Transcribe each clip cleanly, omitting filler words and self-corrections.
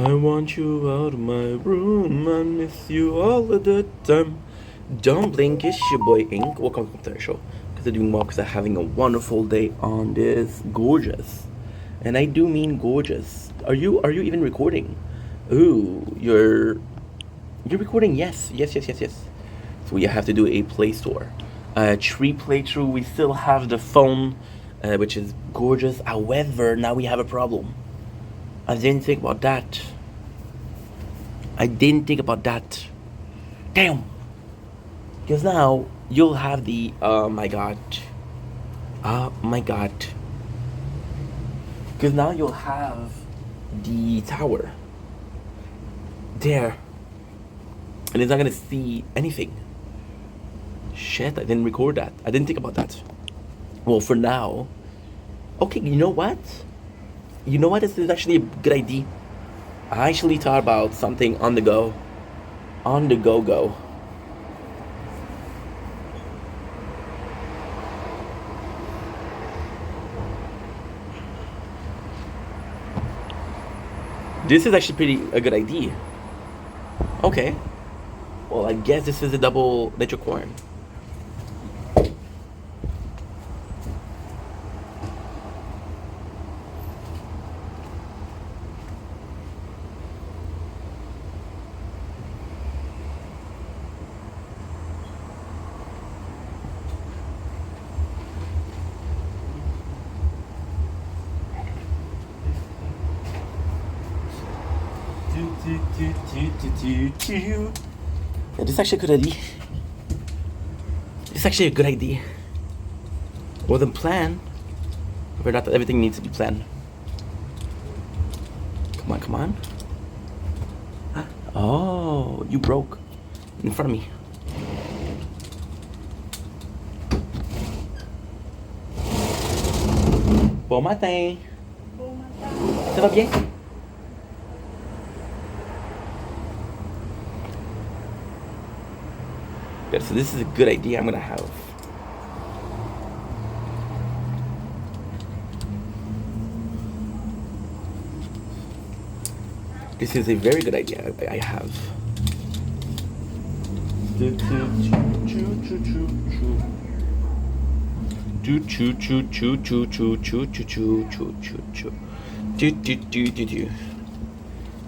I want you out of my room. I miss you all of the time. Don't blink, it's your boy Ink. Welcome to the show. Because I'm doing well, because I'm having a wonderful day on this gorgeous, and I do mean gorgeous. Are you even recording? Ooh, you're recording. Yes. So we have to do a Play Store. Tree playthrough. We still have the phone, which is gorgeous. However, now we have a problem. I didn't think about that. Damn. Because now you'll have the. Oh my god. Oh my god. Because now you'll have the tower. There. And it's not gonna see anything. Shit, I didn't record that. I didn't think about that. Well, for now. Okay, you know what? This is actually a good idea. I actually thought about something on the go. On the go. This is actually a good idea. Okay. Well, I guess this is a double nitrocorn. Yeah, this is actually a good idea. Wasn't planned, but not that everything needs to be planned. Come on. Oh, you broke in front of me. Bon matin. Ça va bien? Good, so this is a good idea I'm gonna have. This is a very good idea I have.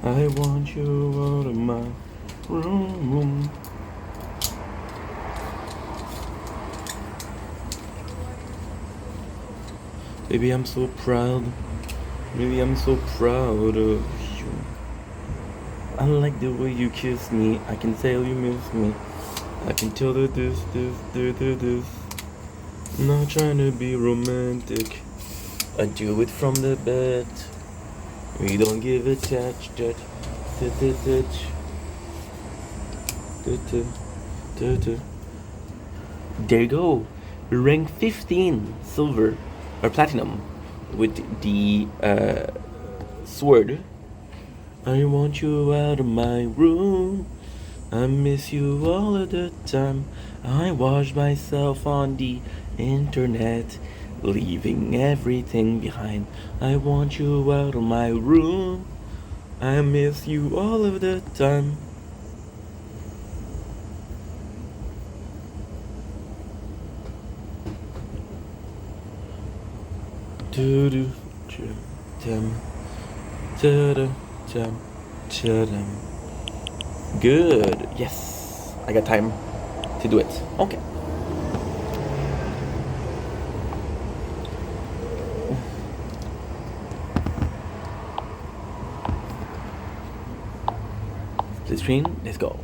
I want you out of my room. Baby, I'm so proud. Baby, I'm so proud of you. I like the way you kiss me. I can tell you miss me. I can tell that this. Not trying to be romantic. I do it from the bed. We don't give a touch. There you go. Rank 15 silver or platinum with the sword. I want you out of my room. I miss you all of the time. I watch myself on the internet, leaving everything behind. I want you out of my room. I miss you all of the time. Good. Yes. I got time to do it. Okay. Split screen. Let's go.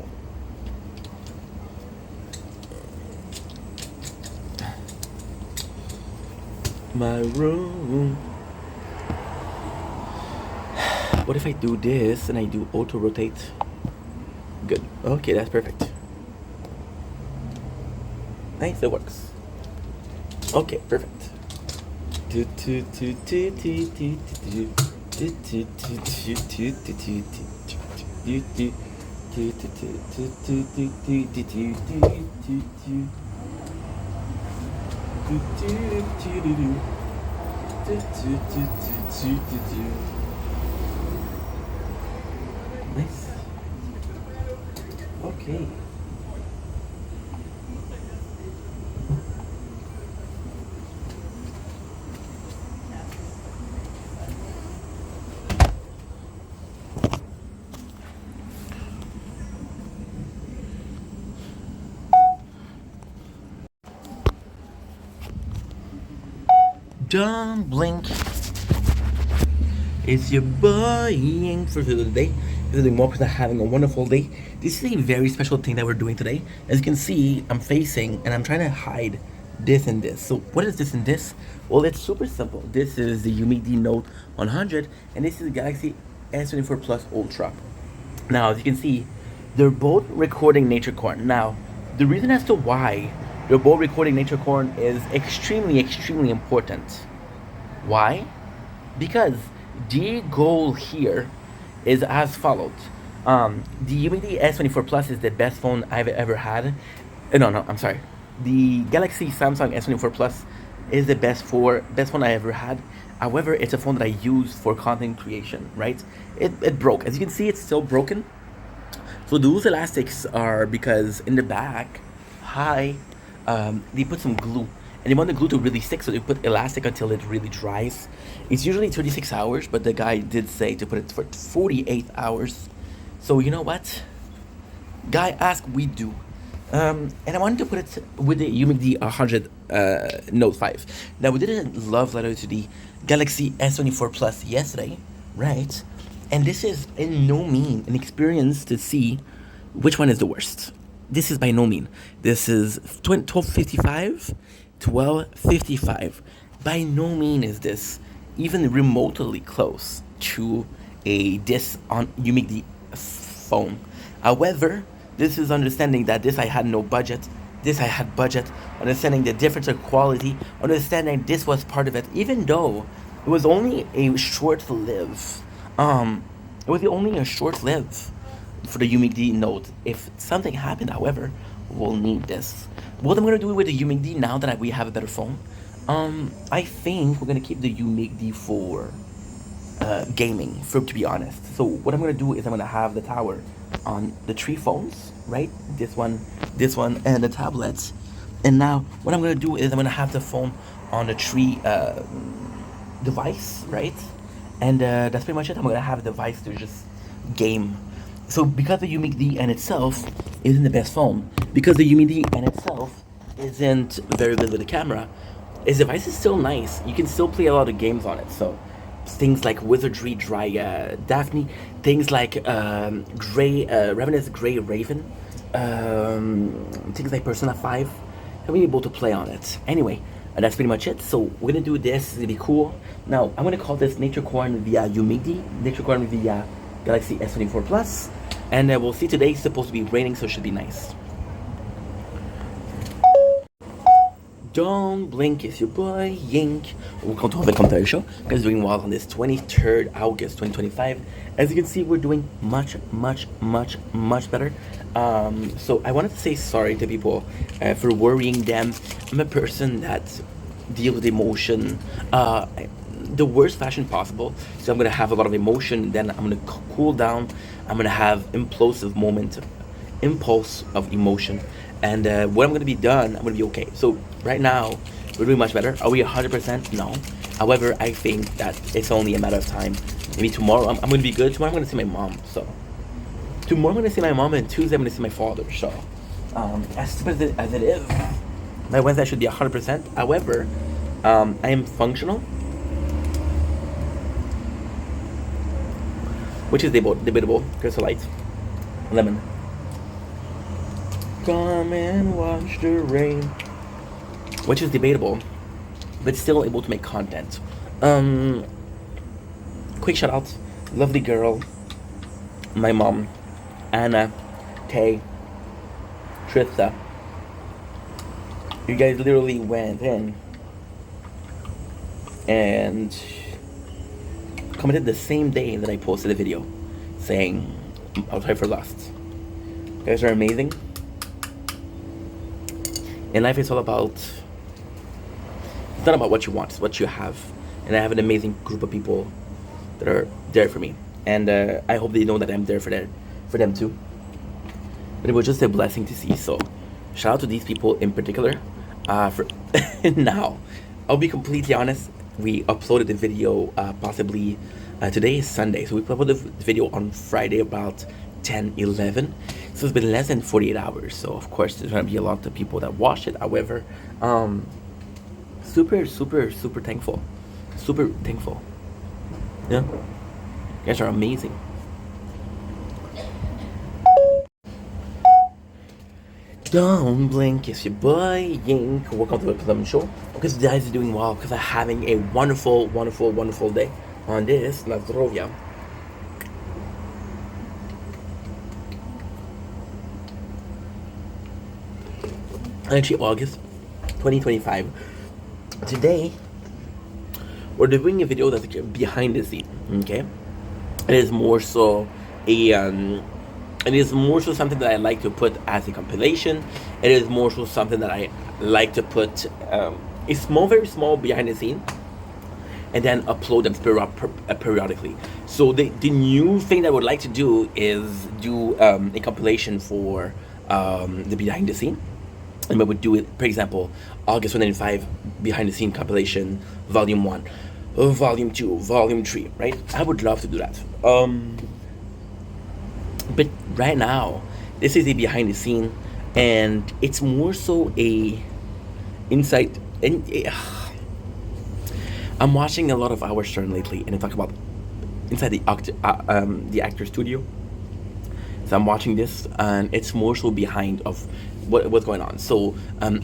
My room. What if I do this and I do auto rotate? Good. Okay, that's perfect. Nice, it works. Okay, perfect. Okay. Don't blink. It's your boy for the day. This is Marcus having a wonderful day. This is a very special thing that we're doing today. As you can see, I'm facing and I'm trying to hide this and this. So what is this and this? Well, it's super simple. This is the UMD Note 100 and this is the Galaxy S24 Plus Ultra. Now, as you can see, they're both recording Nature Corn. Now, the reason as to why they're both recording Nature Corn is extremely, extremely important. Why? Because the goal here is as follows. The UMD S24 Plus is the best phone I've ever had. No, I'm sorry. The Galaxy Samsung S24 Plus is the best phone I ever had. However, it's a phone that I use for content creation, right? It broke. As you can see, it's still broken. So those elastics are because in the back, they put some glue. And they want the glue to really stick, so they put elastic until it really dries. It's usually 36 hours, but the guy did say to put it for 48 hours. So you know what? Guy asked, we do. And I wanted to put it with the UMD 100 Note 5. Now, we did a love letter to the Galaxy S24 Plus yesterday, right? And this is in no mean an experience to see which one is the worst. This is by no mean. This is 1255. 1255. By no mean is this even remotely close to this on UMD phone. However, this is understanding that this I had no budget, this I had budget, understanding the difference of quality, understanding this was part of it, even though it was only a short-lived. It was only a short-lived for the UMD Note. If something happened, however, we'll need this. What I'm gonna do with the UMD now that we have a better phone, I think we're gonna keep the UMD for gaming, to be honest. So what I'm gonna do is I'm gonna have the tower on the three phones, right? This one, and the tablets. And now what I'm gonna do is I'm gonna have the phone on the three device, right? And that's pretty much it. I'm gonna have a device to just game. So because the UMD in itself isn't the best phone, because the UMD in itself isn't very good with the camera, its device is still nice. You can still play a lot of games on it. So things like Wizardry Dry Daphne, things like Ravenous Grey Raven, things like Persona 5, I'll be able to play on it. Anyway, that's pretty much it. So we're gonna do this. It's gonna be cool. Now I'm gonna call this Nature Corn via UMD, Nature Corn via Galaxy S24 Plus, and we'll see. Today it's supposed to be raining, so it should be nice. Don't blink, it's your boy Yink. Welcome to Welcome to our show. Guys, doing well on this 23rd August 2025. As you can see, we're doing much better. So I wanted to say sorry to people for worrying them. I'm a person that deals with emotion the worst fashion possible. So I'm gonna have a lot of emotion, then I'm gonna cool down. I'm gonna have impulse of emotion, and when I'm gonna be done, I'm gonna be okay. So right now we're doing much better. Are we 100%? No. However, I think that it's only a matter of time. Maybe tomorrow I'm gonna be good. Tomorrow I'm gonna see my mom. So tomorrow I'm gonna see my mom, and Tuesday I'm gonna see my father. So as stupid as it is, my Wednesday should be 100%. However, I am functional, which is debatable. Crystal Light, lemon. Come and watch the rain, which is debatable, but still able to make content. Quick shout out, lovely girl, my mom, Anna, Tay, Trista. You guys literally went in and commented the same day that I posted a video saying I'll try for Lost. You guys are amazing. In life, it's all about, it's not about what you want, it's what you have. And I have an amazing group of people that are there for me. And I hope they know that I'm there for them too. But it was just a blessing to see. So shout out to these people in particular. For now, I'll be completely honest. We uploaded the video possibly today is Sunday, so we uploaded the video on Friday about 10-11. So it's been less than 48 hours. So of course there's gonna be a lot of people that watch it. However, super thankful. Super thankful. Yeah. You guys are amazing. Don't blink, it's your boy Yink. Welcome to the Plum Show. Because the guys are doing well, because I'm having a wonderful day on this Na Zdrowia. Actually, August 2025. Today, we're doing a video that's behind the scene. Okay, it is more so something that I like to put as a compilation. It is more so something that I like to put a very small behind the scene, and then upload them periodically. So the new thing that I would like to do is do a compilation for the behind the scene. And I would do it, for example, August 195 behind the scene compilation, volume 1, volume 2, volume 3, right? I would love to do that. But right now, this is a behind the scene, and it's more so a insight. And I'm watching a lot of Howard Stern lately, and I talk about inside the actor studio. So I'm watching this, and it's more so behind of what's going on. So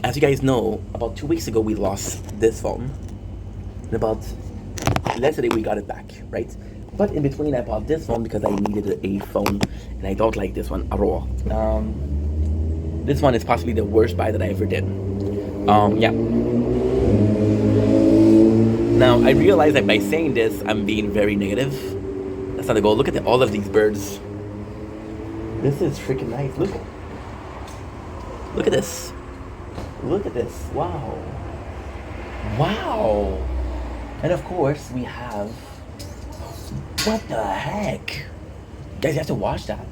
as you guys know, about 2 weeks ago we lost this phone, and about yesterday we got it back, right? But in between, I bought this phone because I needed a phone, and I don't like this one at all. This one is possibly the worst buy that I ever did. Yeah. Now, I realize that by saying this, I'm being very negative. That's not the goal. Look at all of these birds. This is freaking nice. Look at this. Look at this. Wow. Wow. And of course, we have... What the heck? Guys, you have to watch that.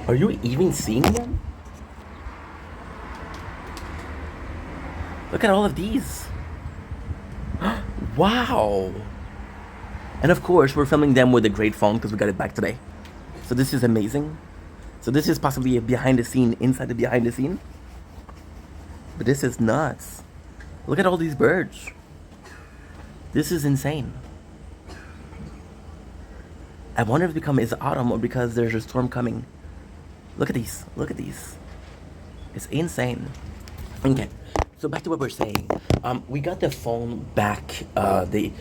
Are you even seeing them? Look at all of these. Wow. And of course, we're filming them with a great phone because we got it back today. So this is amazing. So this is possibly a behind the scene inside the behind the scene. But this is nuts. Look at all these birds. This is insane. I wonder if it's autumn or because there's a storm coming. Look at these. Look at these. It's insane. Okay. So back to what we're saying. We got the phone back, the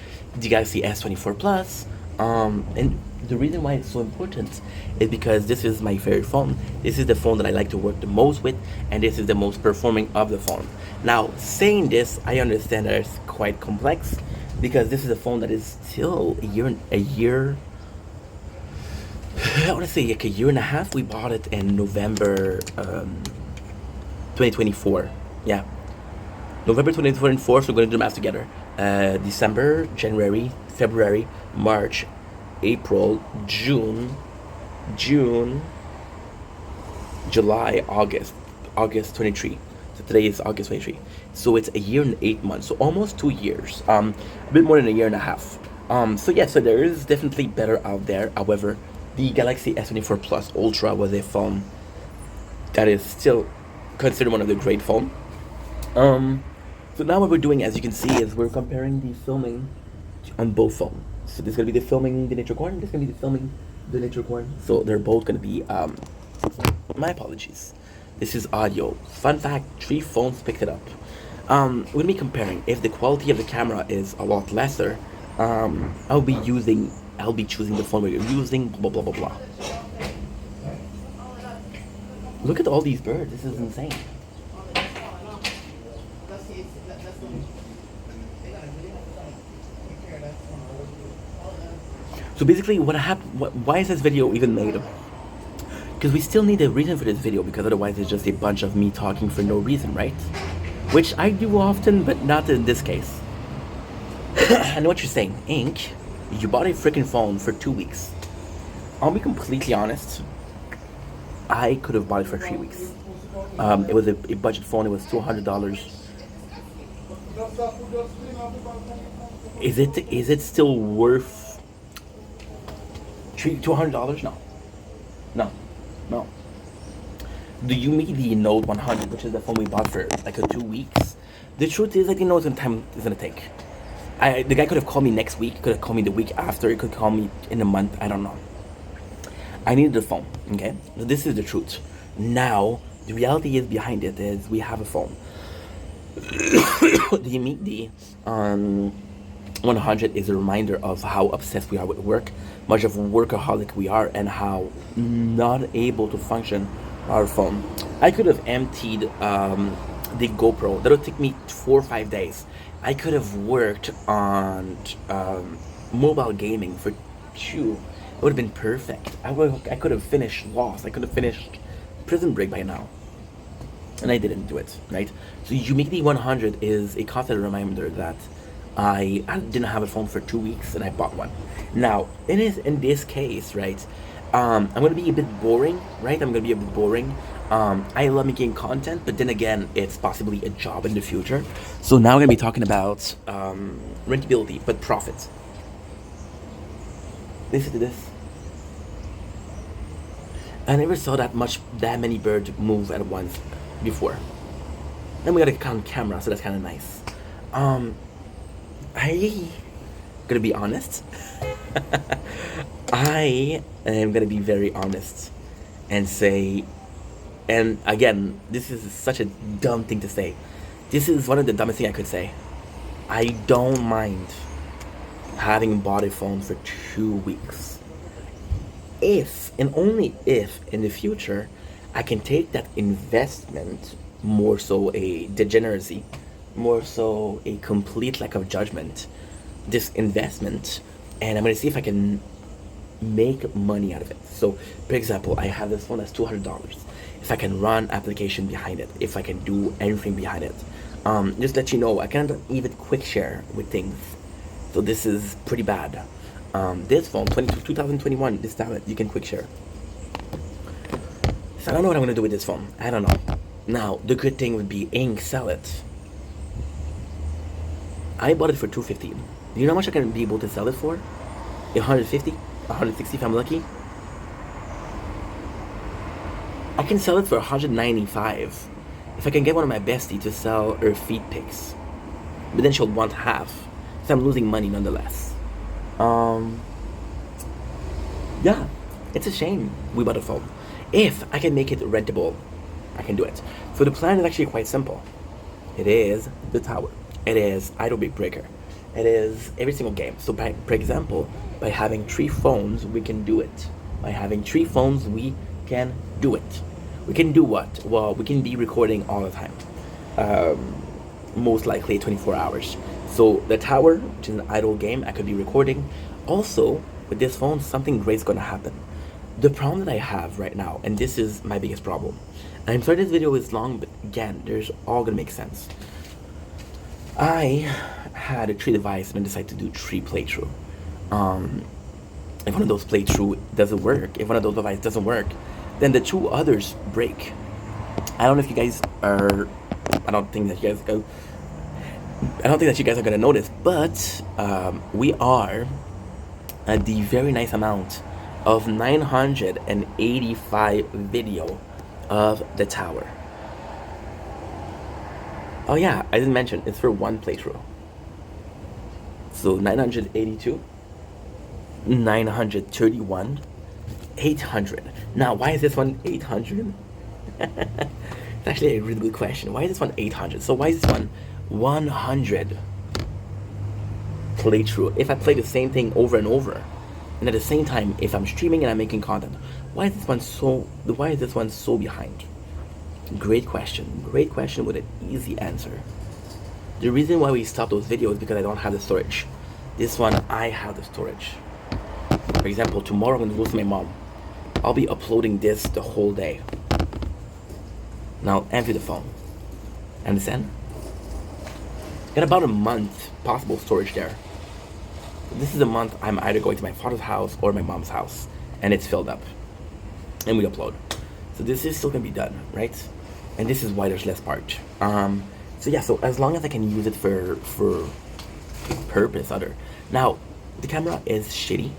Galaxy S24 Plus. And the reason why it's so important is because this is my favorite phone. This is the phone that I like to work the most with, and this is the most performing of the phone. Now, saying this, I understand that it's quite complex because this is a phone that is still a year. I want to say like a year and a half. We bought it in November 2024. Yeah. November 2024, so we're going to do the math together. December, January, February, March, April, June, July, August 23. So today is August 23. So it's a year and 8 months, so almost 2 years. A bit more than a year and a half. So yeah, so there is definitely better out there. However, the Galaxy S24 Plus Ultra was a phone that is still considered one of the great phones. So now what we're doing, as you can see, is we're comparing the filming on both phones. So this is going to be the filming the Nitrocorn, this is going to be the filming the Nitrocorn. So they're both going to be, my apologies. This is audio. Fun fact, 3 phones picked it up. We're going to be comparing. If the quality of the camera is a lot lesser, I'll be choosing the phone we're using, blah, blah, blah, blah. Look at all these birds. This is insane. So basically, why is this video even made? Because we still need a reason for this video, because otherwise it's just a bunch of me talking for no reason, right? Which I do often, but not in this case. I know what you're saying. Ink, you bought a freaking phone for 2 weeks. I'll be completely honest. I could have bought it for 3 weeks. It was a budget phone. It was $200. Is it still worth $200? No, no, no. Do you mean the Note 100, which is the phone we bought for like 2 weeks? The truth is, I didn't know what time it's gonna take. The guy could have called me next week, could have called me the week after, he could call me in a month, I don't know. I needed a phone, okay? So this is the truth. Now, the reality is behind it is we have a phone. The Meet the 100 is a reminder of how obsessed we are with work, much of a workaholic we are, and how not able to function our phone. I could have emptied the GoPro. That'll take me 4 or 5 days. I could have worked on mobile gaming for 2. It would have been perfect. I could have finished Lost. I could have finished Prison Break by now. And I didn't do it, right? So Umidi 100 is a constant reminder that I didn't have a phone for 2 weeks and I bought one. Now, it is in this case, right? I'm gonna be a bit boring, right? I'm gonna be a bit boring. I love making content, but then again, it's possibly a job in the future. So now I'm gonna be talking about rentability, but profit. Listen to this. I never saw that many birds move at once before. Then we got a camera, so that's kind of nice. I gonna be honest. I am gonna be very honest and say, and again, this is such a dumb thing to say. This is one of the dumbest things I could say. I don't mind having bought a phone for 2 weeks. If, and only if, in the future, I can take that investment, more so a degeneracy, more so a complete lack of judgment, this investment, and I'm going to see if I can make money out of it. So, for example, I have this phone that's $200. If I can run application behind it, if I can do anything behind it, just let you know, I can't even quick share with things. So this is pretty bad. This phone, 2021, this tablet, you can quick share. So I don't know what I'm gonna do with this phone. I don't know. Now, the good thing would be Ink sell it. I bought it for $250. Do you know how much I can be able to sell it for? $150, $160 if I'm lucky. I can sell it for $195 if I can get one of my besties to sell her feet pics. But then she'll want half, so I'm losing money nonetheless. Yeah, it's a shame we bought a phone. If I can make it rentable, I can do it. So the plan is actually quite simple. It is the tower. It is Idle Big Breaker. It is every single game. So for example, by having 3 phones, we can do it. By having 3 phones, we can do it. We can do what? Well, we can be recording all the time. Most likely 24 hours. So the tower, which is an idle game, I could be recording. Also, with this phone, something great's gonna happen. The problem that I have right now, and this is my biggest problem, and I'm sorry this video is long, but again, there's all gonna make sense. I had a 3 device and I decided to do 3 playthrough. If one of those playthrough doesn't work, if one of those devices doesn't work, then the 2 others break. I don't know if you guys are, I don't think that you guys are gonna notice, but we are at the very nice amount of 985 video of the tower. Oh yeah, I didn't mention, it's for 1 playthrough. So 982, 931, 800. Now, why is this one 800? It's actually a really good question. Why is this one 800? So why is this one 100 playthrough? If I play the same thing over and over, and at the same time, if I'm streaming and I'm making content, why is this one so behind? Great question with an easy answer. The reason why we stopped those videos is because I don't have the storage. This one, I have the storage. For example, tomorrow I'm going to go to my mom. I'll be uploading this the whole day. Now, empty the phone. Understand? Got about a month possible storage there. This is a month I'm either going to my father's house or my mom's house, and it's filled up. And we upload. So this is still gonna be done, right? And this is why there's less part. So yeah, so as long as I can use it for purpose other. Now, the camera is shitty.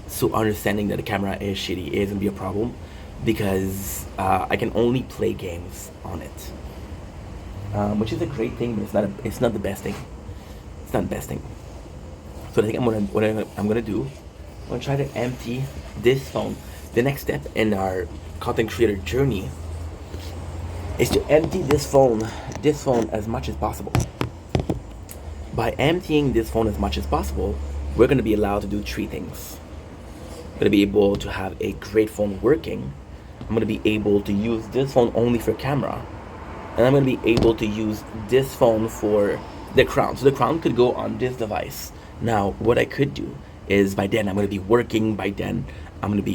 So understanding that the camera is shitty is gonna be a problem because I can only play games on it, which is a great thing, but it's not the best thing. It's not the best thing. So I think I'm gonna do. I'm gonna try to empty this phone. The next step in our content creator journey is to empty this phone as much as possible. By emptying this phone as much as possible, we're gonna be allowed to do three things. I'm gonna be able to have a great phone working. I'm gonna be able to use this phone only for camera, and I'm gonna be able to use this phone for the crown. So the crown could go on this device. Now, what I could do is by then I'm gonna be working. By then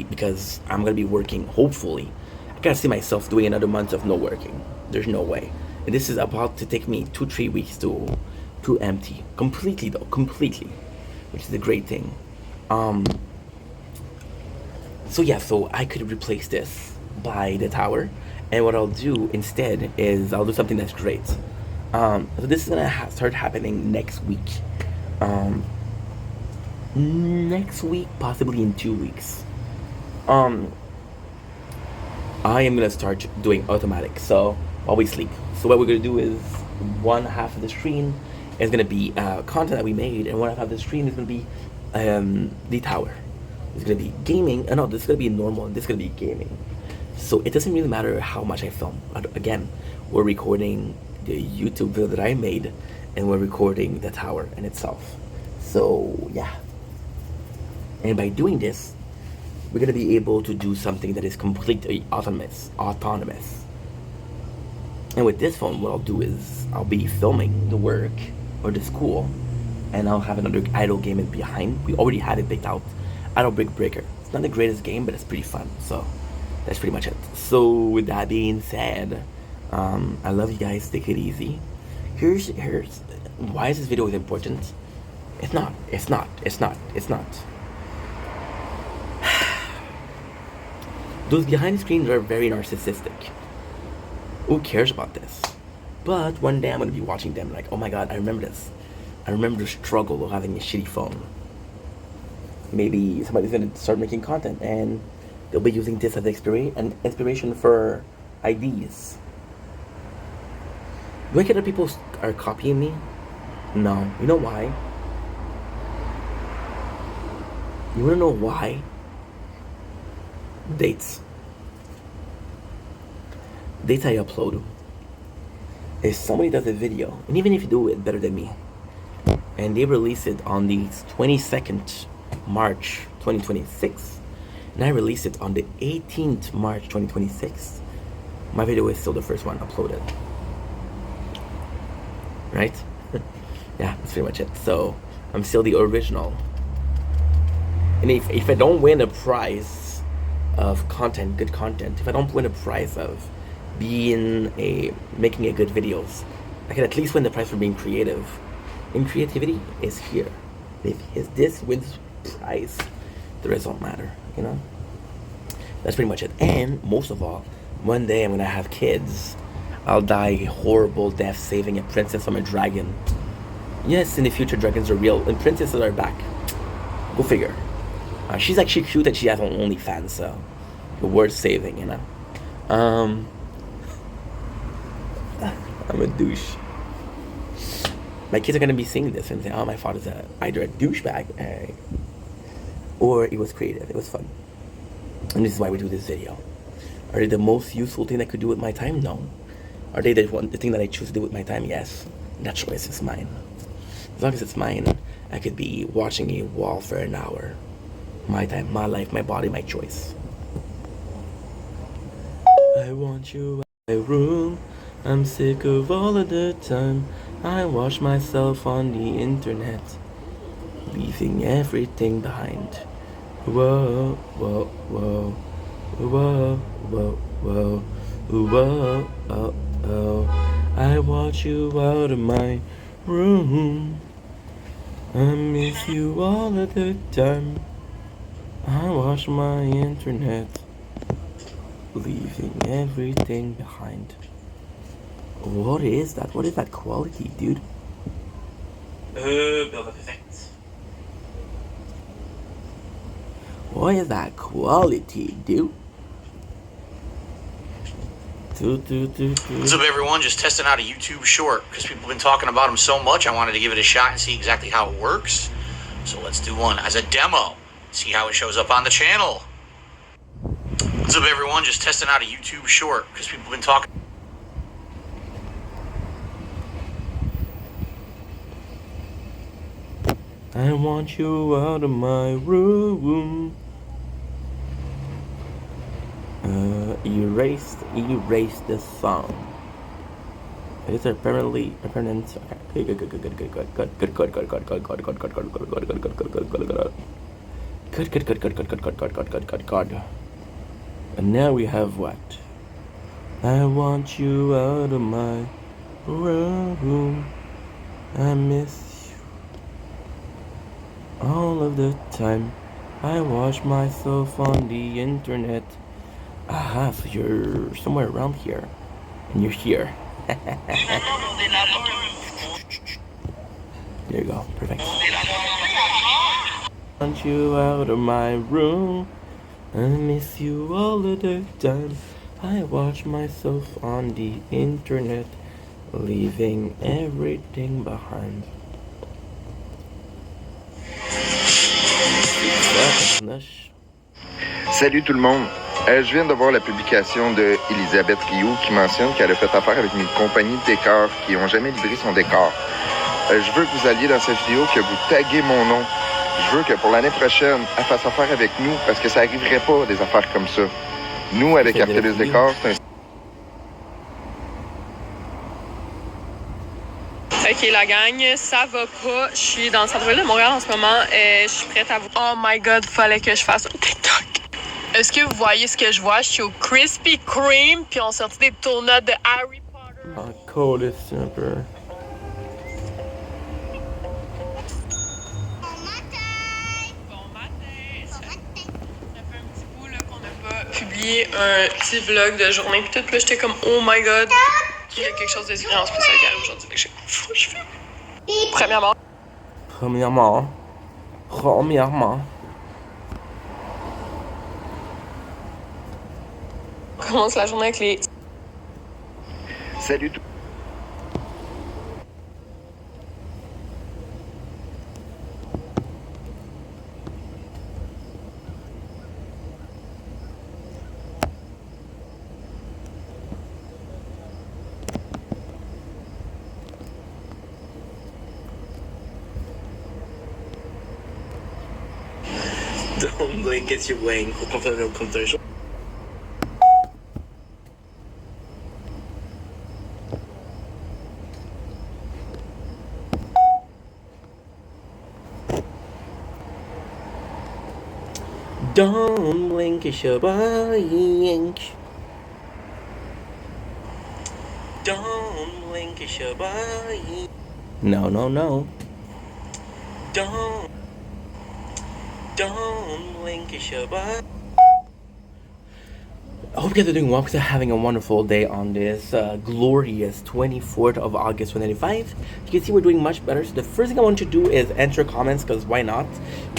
because I'm gonna be working. Hopefully, I can't see myself doing another month of no working. There's no way. And this is about to take me 2-3 weeks to empty completely, which is a great thing. So yeah, so I could replace this by the tower, and what I'll do instead is I'll do something that's great. So this is gonna start happening next week. Next week, possibly in 2 weeks. I am gonna start doing automatic. So while we sleep. So what we're gonna do is one half of the screen is gonna be content that we made, and one half of the screen is gonna be the tower. It's gonna be gaming. No, this is gonna be normal, and this is gonna be gaming. So it doesn't really matter how much I film. Again, we're recording the YouTube video that I made, and we're recording the tower in itself. So yeah. And by doing this, we're gonna be able to do something that is completely autonomous. And with this phone, what I'll do is I'll be filming the work or the school, and I'll have another idle game in behind. We already had it picked out. Idle Brick Breaker. It's not the greatest game, but it's pretty fun. So that's pretty much it. So with that being said, I love you guys. Take it easy. Here's why is this video important? It's not. Those behind the screens are very narcissistic. Who cares about this? But one day I'm gonna be watching them like, oh my god, I remember this. I remember the struggle of having a shitty phone. Maybe somebody's gonna start making content and they'll be using this as inspiration for ideas. Do I get that people are copying me? No. You know why? You wanna know why? Dates I upload. If somebody does a video, and even if you do it better than me, and they release it on the 22nd March 2026, and I release it on the 18th March 2026, my video is still the first one uploaded. Right? Yeah, that's pretty much it. So I'm still the original. And if I don't win a prize of content, good content, if I don't win a prize of making a good videos, I can at least win the prize for being creative. And creativity is here. If this wins prize, the rest don't matter, you know? That's pretty much it. And most of all, one day I'm gonna have kids. I'll die a horrible death saving a princess from a dragon. Yes, in the future dragons are real and princesses are back. Go figure. She's actually cute and she has her OnlyFans, so worth saving, you know? I'm a douche. My kids are gonna be seeing this and saying, oh, my father's either a douchebag or it was creative, it was fun. And this is why we do this video. Are they the most useful thing I could do with my time? No. Are they the thing that I choose to do with my time? Yes. That choice is mine. As long as it's mine, I could be watching a wall for an hour. My time, my life, my body, my choice. I want you in my room. I'm sick of all of the time I watch myself on the internet, leaving everything behind. Whoa, whoa, whoa, whoa, whoa, whoa, whoa, oh, oh. I want you out of my room. I miss you all of the time. I watch my internet, leaving everything behind. What is that? What is that quality, dude? Build-up effect. What is that quality, dude? What's up, everyone? Just testing out a YouTube short because people have been talking about them so much. I wanted to give it a shot and see exactly how it works. So let's do one as a demo. See how it shows up on the channel. What's up, everyone? Just testing out a YouTube short because people have been talking. I want you out of my room. Erase the song. It's apparently permanent. Okay, good. And now we have what? I want you out of my room. I miss you all of the time. I watch myself on the internet. Aha, so you're somewhere around here. And you're here. There you go, perfect. I want you out of my room. I miss you all of the time. I watch myself on the internet, leaving everything behind. Salut tout le monde. Je viens de voir la publication de Elisabeth Rioux qui mentionne qu'elle a fait affaire avec une compagnie de décors qui n'ont jamais livré son décor. Je veux que vous alliez dans cette vidéo, que vous taguez mon nom. Je veux que pour l'année prochaine, elle fasse affaire avec nous parce que ça n'arriverait pas des affaires comme ça. Nous, avec Artemis Décor, c'est un... Ok, la gang, ça va pas. Je suis dans le centre-ville de Montréal en ce moment. Je suis prête à vous... Oh my god, fallait que je fasse un TikTok. Est-ce que vous voyez ce que je vois? Je suis au Krispy Kreme, puis on sortit des tournottes de Harry Potter. Ah, coldest snapper. Bon matin. Ça fait un petit bout là, qu'on n'a pas publié un petit vlog de journée. Puis tout, puis là, j'étais comme, oh my god, il y a quelque chose de vraiment spécial qui arrive aujourd'hui. J'ai comme, faut que je filme. Premièrement. On commence la journée avec les... Salut tout... Don't blink, it's your wing. Au commentaire. Don't blink, it's your blink. Don't blink, it's your blink. No. Don't blink, it's your blink. I hope you guys are doing well because I'm having a wonderful day on this glorious 24th of August 2025. You can see we're doing much better. So the first thing I want to do is answer comments because why not?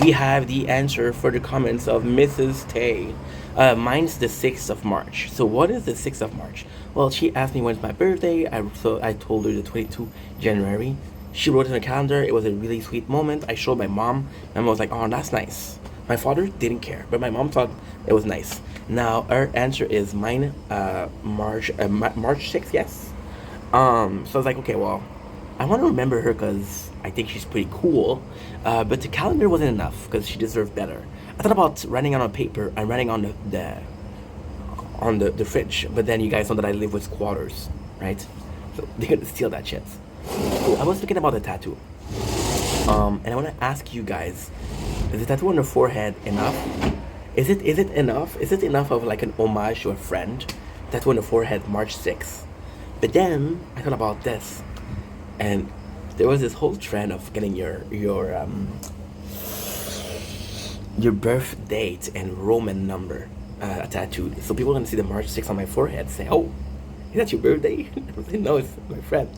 We have the answer for the comments of Mrs. Tay. Mine's the 6th of March. So what is the 6th of March? Well, she asked me when's my birthday. So I told her the 22nd January. She wrote it on the calendar. It was a really sweet moment. I showed my mom. My mom was like, oh, that's nice. My father didn't care, but my mom thought it was nice. Now, our answer is mine, March 6th, yes. So I was like, okay, well, I want to remember her because I think she's pretty cool. But the calendar wasn't enough because she deserved better. I thought about writing on a paper and writing on the fridge. But then you guys know that I live with squatters, right? So they're going to steal that shit. So I was thinking about a tattoo. And I want to ask you guys, is the tattoo on the forehead enough? Is it enough? Is it enough of like an homage to a friend? Tattoo on the forehead, March 6th. But then I thought about this, and there was this whole trend of getting your birth date and Roman number. tattooed. So people are gonna see the March 6th on my forehead, say, "Oh, is that your birthday?" I say, "No, it's my friend."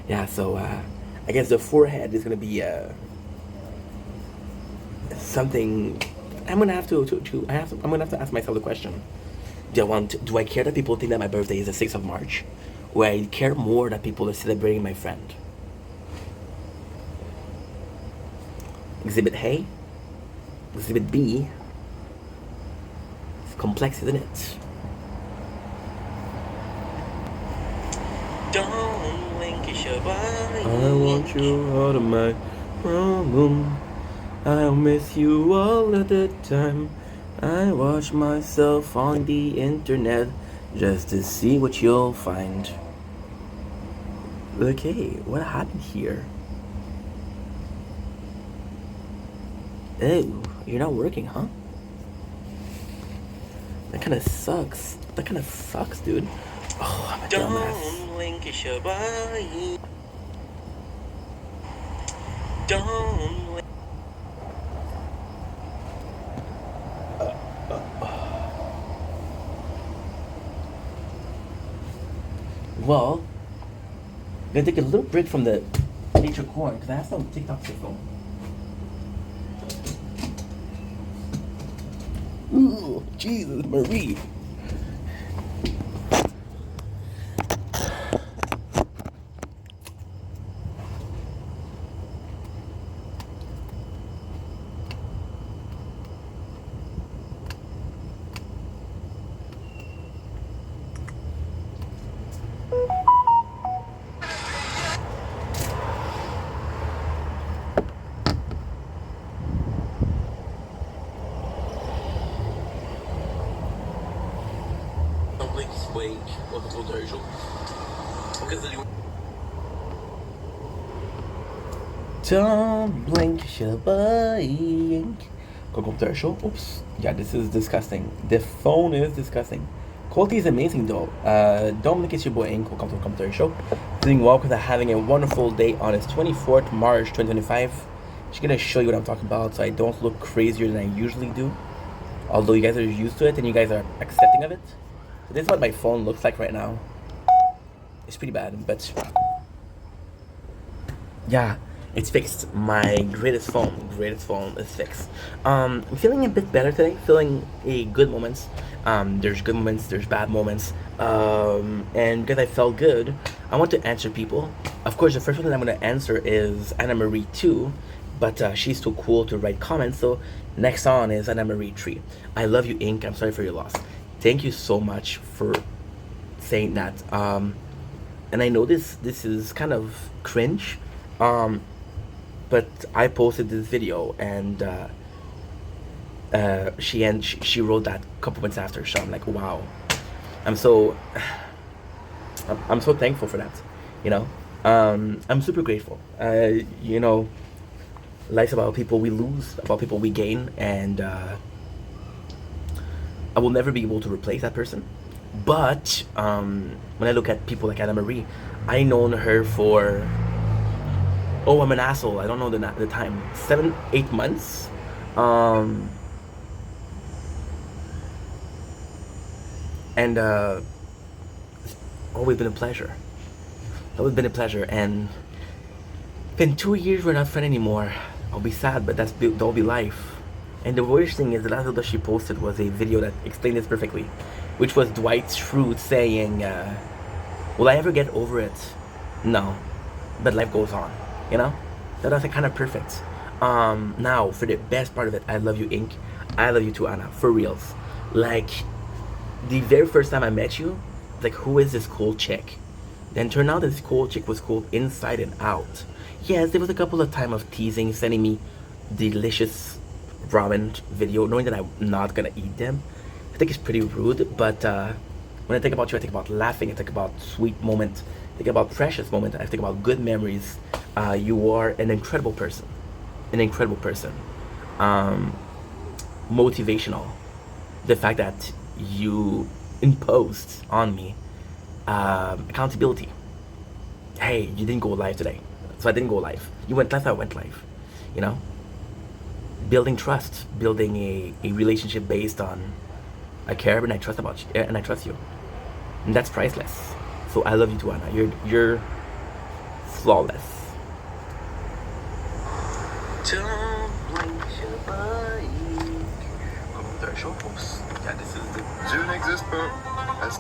Yeah, so I guess the forehead is gonna be something. I'm gonna have to I'm gonna have to ask myself the question: Do I care that people think that my birthday is the 6th of March, or I care more that people are celebrating my friend? Exhibit A, Exhibit B. It's complex, isn't it? Don't blink, it's your body. I want you out of my room. I'll miss you all of the time. I watch myself on the internet just to see what you'll find. Okay, what happened here? Ew, you're not working, huh? That kind of sucks. That kind of sucks, dude. Oh, I'm a dumbass. Don't blink, it's your body. Don't blink. Well, I'm gonna take a little break from the nature corn because I have some TikToks to film. Ooh, Jesus, Marie. Don't blink, shabayink. Commercial. Oops. Yeah, this is disgusting. The phone is disgusting. Quality is amazing though. Don't blink, it's your boy Ink. Welcome to the commercial. Doing well because I'm having a wonderful day on this 24th March 2025. Just gonna show you what I'm talking about so I don't look crazier than I usually do. Although you guys are used to it and you guys are accepting of it. So this is what my phone looks like right now. It's pretty bad, but yeah, it's fixed. My greatest phone is fixed. I'm feeling a bit better today. Feeling a good moments. There's good moments. There's bad moments. And because I felt good, I want to answer people. Of course, the first one that I'm gonna answer is Anna Marie 2, but she's too cool to write comments. So next on is Anna Marie 3. I love you, Ink. I'm sorry for your loss. Thank you so much for saying that. And I know this is kind of cringe. But I posted this video and she wrote that a couple months after, so I'm like, wow, I'm so thankful for that, you know. I'm super grateful. You know, life's about people we lose, about people we gain, and I will never be able to replace that person. But when I look at people like Anna Marie, I known her for, oh, I'm an asshole, I don't know the time, 7-8 months. And it's always been a pleasure. Always been a pleasure. And in 2 years we're not friends anymore. I'll be sad, but that'll be life. And the worst thing is the last video she posted was a video that explained this perfectly, which was Dwight Schrute saying, will I ever get over it? No, but life goes on, you know? That's kind of perfect. Now, for the best part of it, I love you, Ink. I love you too, Anna, for reals. Like, the very first time I met you, like, who is this cool chick? Then turned out that this cool chick was cool inside and out. Yes, there was a couple of time of teasing, sending me delicious ramen video, knowing that I'm not gonna eat them. I think it's pretty rude, but when I think about you, I think about laughing, I think about sweet moments, I think about precious moments, I think about good memories. You are an incredible person. An incredible person. Motivational. The fact that you imposed on me accountability. Hey, you didn't go live today, so I didn't go live. You went live, I went live. You know? Building trust, building a relationship based on I care and I trust about you, and I trust you, and that's priceless. So I love you too, Anna. You're flawless. Don't blink your eye. Commentaire chaud pour yeah, this is the... Dieu n'existe pas.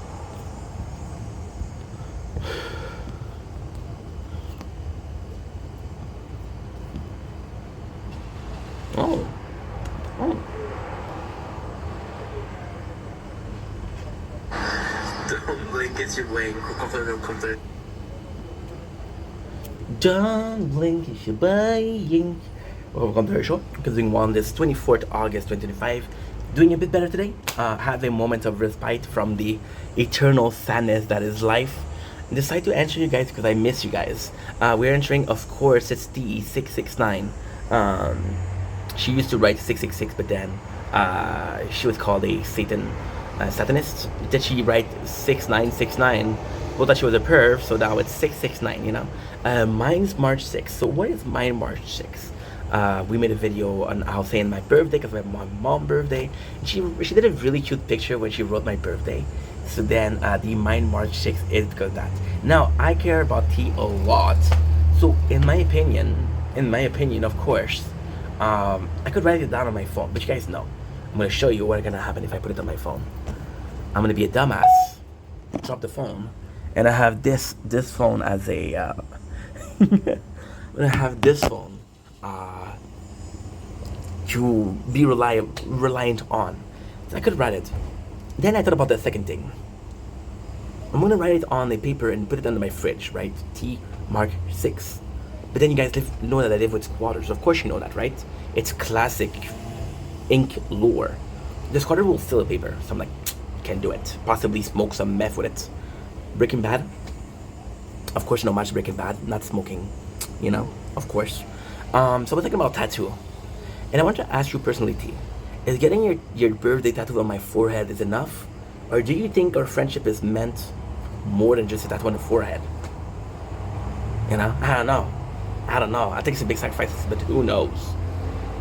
Oh. Oh. Don't blink, it's your way. Don't blink, it's your buying. Welcome to our show. Because doing one this 24th August 2025. Doing a bit better today. Have a moment of respite from the eternal sadness that is life. And decide to answer you guys because I miss you guys. We're entering, of course, it's DE669. She used to write 666, but then she was called a satanist. Did she write 6969? Well, that she was a perv, so now it's 669, you know. Mine's March 6th. So what is mine March 6th? We made a video on how saying my birthday because it was my mom's birthday. She did a really cute picture when she wrote my birthday. So then the mine March 6th is because of that. Now I care about tea a lot. So in my opinion, of course, I could write it down on my phone, but you guys know I'm gonna show you what's gonna happen if I put it on my phone. I'm gonna be a dumbass, drop the phone, and I have this phone as a I'm gonna have this phone to be reliant on. So I could write it. Then I thought about the second thing. I'm gonna write it on a paper and put it under my fridge, right? T Mark 6. But then you guys know that I live with squatters. Of course you know that, right? It's classic ink lore. The squatter will steal the paper, so I'm like, can't do it. Possibly smoke some meth with it. Breaking Bad. Of course you know much Breaking Bad, not smoking, you know, of course. So I was thinking about tattoo. And I want to ask you personally, T, is getting your birthday tattoo on my forehead is enough? Or do you think our friendship is meant more than just a tattoo on the forehead? You know, I don't know. I think it's a big sacrifice, but who knows?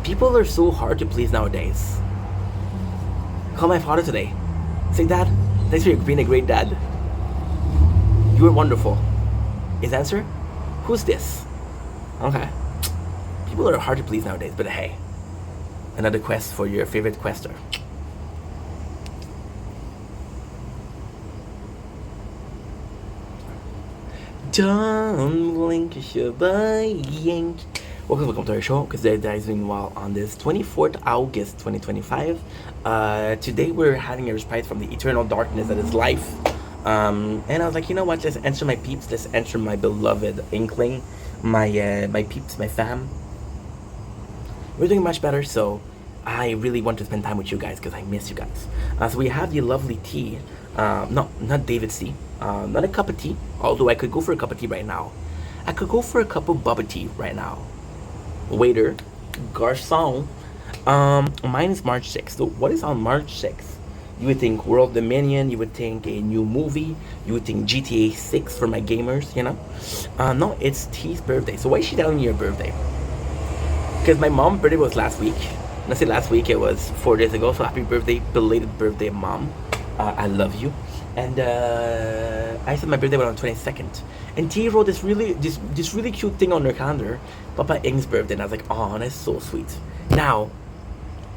People are so hard to please nowadays. Call my father today. Say, Dad, thanks for being a great dad. You are wonderful. His answer? Who's this? Okay. People are hard to please nowadays, but hey. Another quest for your favorite quester. Don't blink, you're buying. Welcome to our show, because that is doing well on this 24th August 2025. Today we're having a respite from the eternal darkness that is life. And I was like, you know what, let's answer my peeps, let's answer my beloved inkling, my peeps, my fam. We're doing much better, so I really want to spend time with you guys because I miss you guys. So we have the lovely tea. No, not David C. Not a cup of tea, although I could go for a cup of tea right now. I could go for a cup of bubble tea right now. Waiter, garçon. Mine is March 6th. So what is on March 6th? You would think World Dominion, you would think a new movie, you would think GTA 6 for my gamers, you know? No, it's T's birthday. So why is she telling me your birthday? Because my mom's birthday was last week. When I say last week, it was 4 days ago. So happy birthday, belated birthday, Mom. I love you. And I said my birthday was on 22nd. And T wrote this really cute thing on her calendar, Papa Ing's birthday. And I was like, oh, that's so sweet. Now,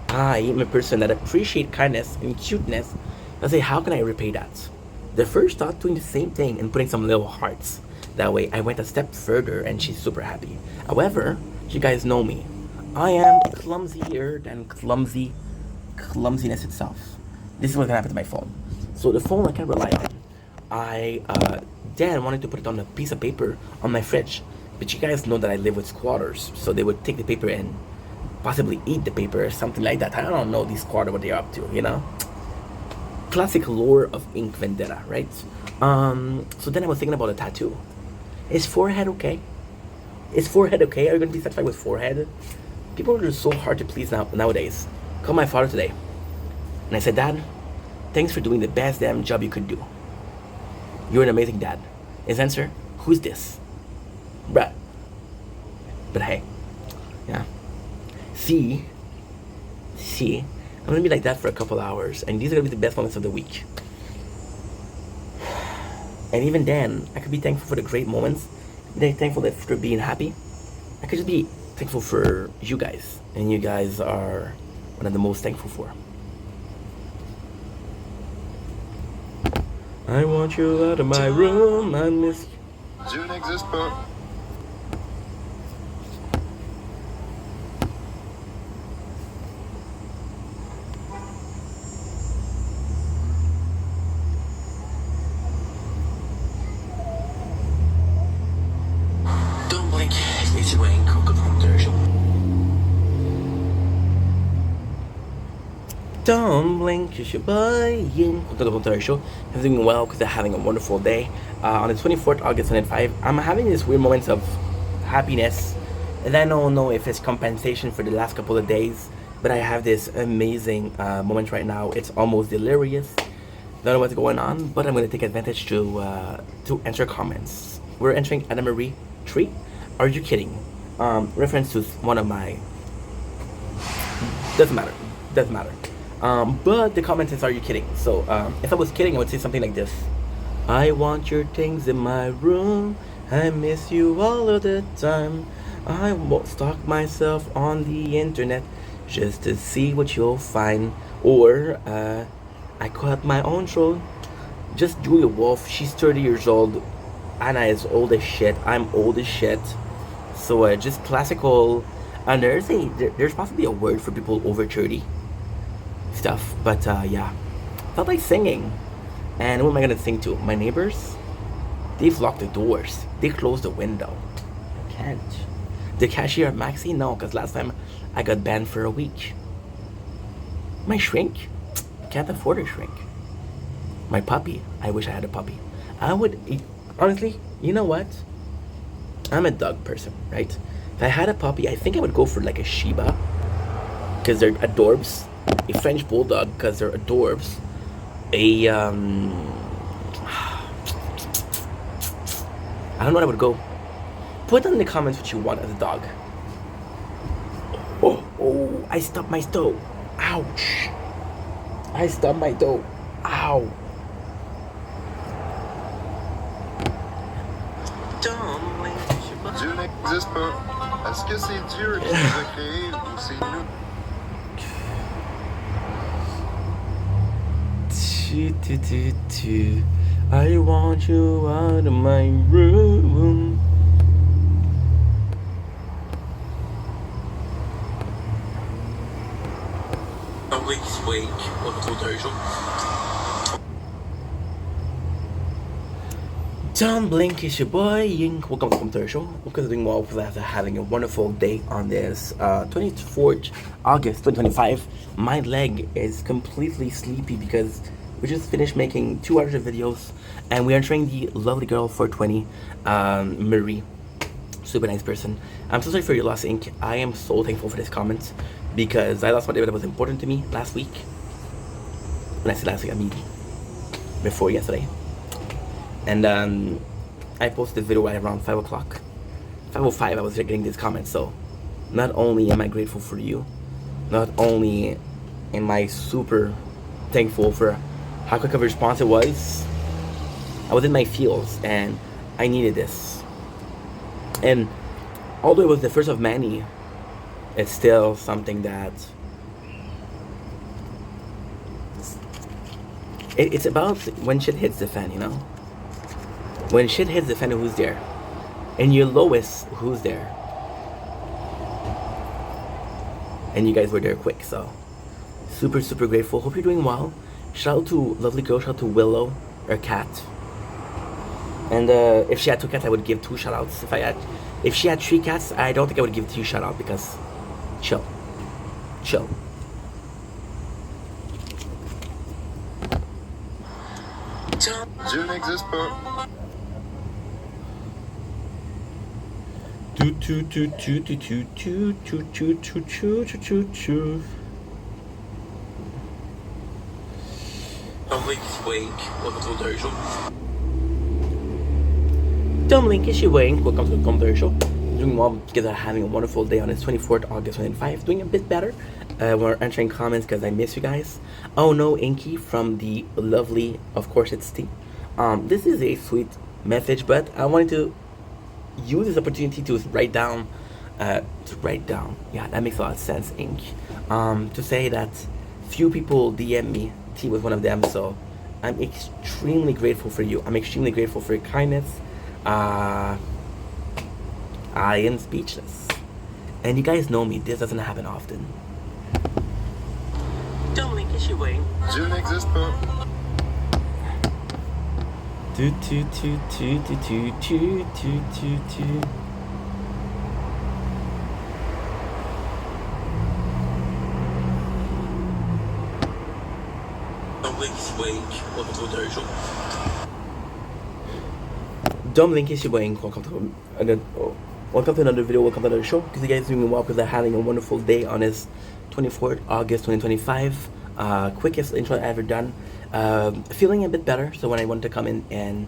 I am a person that appreciates kindness and cuteness. I say, how can I repay that? The first thought, doing the same thing and putting some little hearts. That way, I went a step further, and she's super happy. However, you guys know me. I am clumsier than clumsiness itself. This is what's gonna happen to my phone. So the phone I can rely on. I then wanted to put it on a piece of paper on my fridge, but you guys know that I live with squatters, so they would take the paper and possibly eat the paper or something like that. I don't know these squatters what they're up to, you know. Classic lore of ink vendetta, right? So then I was thinking about a tattoo. Is forehead okay? Is forehead okay? Are you gonna be satisfied with forehead? People are so hard to please nowadays. Called my father today, and I said, Dad, thanks for doing the best damn job you could do. You're an amazing dad. His answer, who's this? Bruh. But hey, yeah. See, I'm gonna be like that for a couple hours, and these are gonna be the best moments of the week. And even then, I could be thankful for the great moments. Be thankful for being happy. I could just be thankful for you guys, and you guys are one of the most thankful for. I want you out of my room, I miss you. Dieu n'existe pas. Don't blink, it's your wing, Coco Show. Don't blink, it's your boy, Welcome to our show. I'm doing well because I'm having a wonderful day. On the 24th August 2005, I'm having these weird moments of happiness, and I don't know if it's compensation for the last couple of days, but I have this amazing moment right now. It's almost delirious. Don't know what's going on, but I'm going to take advantage to answer comments. We're entering Anna Marie 3. Are you kidding? Reference to one of my... Doesn't matter. But the comment is, are you kidding? So if I was kidding, I would say something like this. I want your things in my room. I miss you all of the time. I won't stalk myself on the internet just to see what you'll find. Or I caught my own troll. Just Julia Wolf. She's 30 years old. Anna is old as shit. I'm old as shit. So just classical. And there's possibly a word for people over 30 stuff. But yeah, felt like singing. And who am I gonna sing to? My neighbors? They've locked the doors. They closed the window. I can't. The cashier at Maxi? No, because last time I got banned for a week. My shrink? I can't afford a shrink. My puppy? I wish I had a puppy. I would, honestly, you know what? I'm a dog person, right? If I had a puppy, I think I would go for like a Shiba, because they're adorbs. A French Bulldog, because they're adorbs. I don't know what I would go. Put in the comments what you want as a dog. Oh, I stubbed my toe. Ouch. I stubbed my toe. Ow. Dieu n'existe pas. Est-ce que c'est Dieu qui nous a créés ou c'est nous? I want you out of my room. Wake, welcome to our show. Don't blink, it's your boy Ying. Welcome to our show. Hope you're doing well after having a wonderful day on this 24th August 2025. My leg is completely sleepy because we just finished making 2 hours of videos, and we are entering the lovely girl 420, Marie. Super nice person. I'm so sorry for your loss, Inc. I am so thankful for this comment because I lost somebody that was important to me last week. When I say last week, I mean before yesterday. And I posted the video right around 5 o'clock. 5:05, I was getting these comments. So not only am I grateful for you, not only am I super thankful for how quick of a response it was, I was in my feels and I needed this. And although it was the first of many, it's still something that it's about when shit hits the fan, you know? When shit hits the fan, who's there? And your lowest, who's there? And you guys were there quick, so super grateful. Hope you're doing well. Shout out to lovely girl, shout out to Willow, her cat. And if she had 2 cats, I would give 2 shout outs. If she had 3 cats, I don't think I would give 2 shout out because chill. Dieu n'existe pas. Wake, welcome to our show. Don't blink, it's your wing. Welcome to the show. doing well because I'm having a wonderful day on this 24th August 2025. Doing a bit better. We're answering comments because I miss you guys. Oh no, Inky from the lovely, of course it's T. This is a sweet message, but I wanted to use this opportunity to write down. Yeah, that makes a lot of sense, Ink. To say that few people DM me. T was one of them, so I'm extremely grateful for you. I'm extremely grateful for your kindness. I am speechless. And you guys know me, this doesn't happen often. Don't link is your way. Dieu n'existe pas. Tu tu tu tu tu tu tu tu tu tu. Dumb Link is your way. Welcome to another video. Welcome to another show. Because you guys are doing well because they're having a wonderful day on this 24th August 2025. Quickest intro I've ever done. Feeling a bit better. So when I wanted to come in and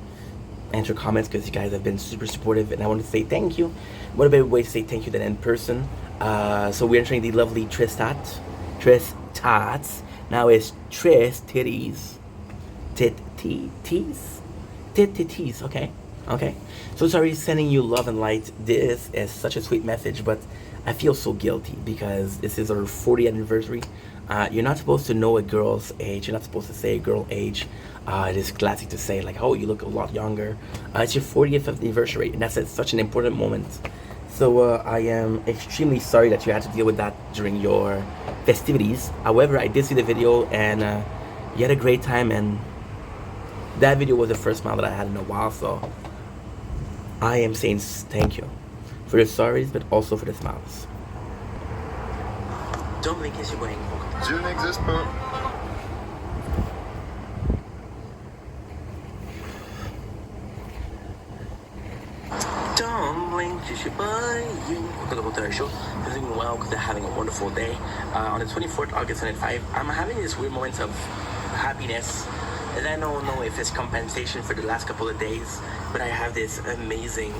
answer comments because you guys have been super supportive and I want to say thank you. What a better way to say thank you than in person. So we're entering the lovely Tristats. Now it's Tris Titties. Titties. Okay. So sorry sending you love and light. This is such a sweet message, but I feel so guilty because this is our 40th anniversary. You're not supposed to know a girl's age. You're not supposed to say a girl age. It is classic to say like, oh, you look a lot younger. It's your 40th anniversary, and that's such an important moment. So I am extremely sorry that you had to deal with that during your festivities. However, I did see the video and you had a great time, and that video was the first smile that I had in a while. So I am saying thank you for the sorries, but also for the smiles. Don't make it your way. Dieu n'existe pas. Welcome to our show. I'm doing well because I'm having a wonderful day. On the 24th August 2025, I'm having this weird moment of happiness. And I don't know if it's compensation for the last couple of days, but I have this amazing...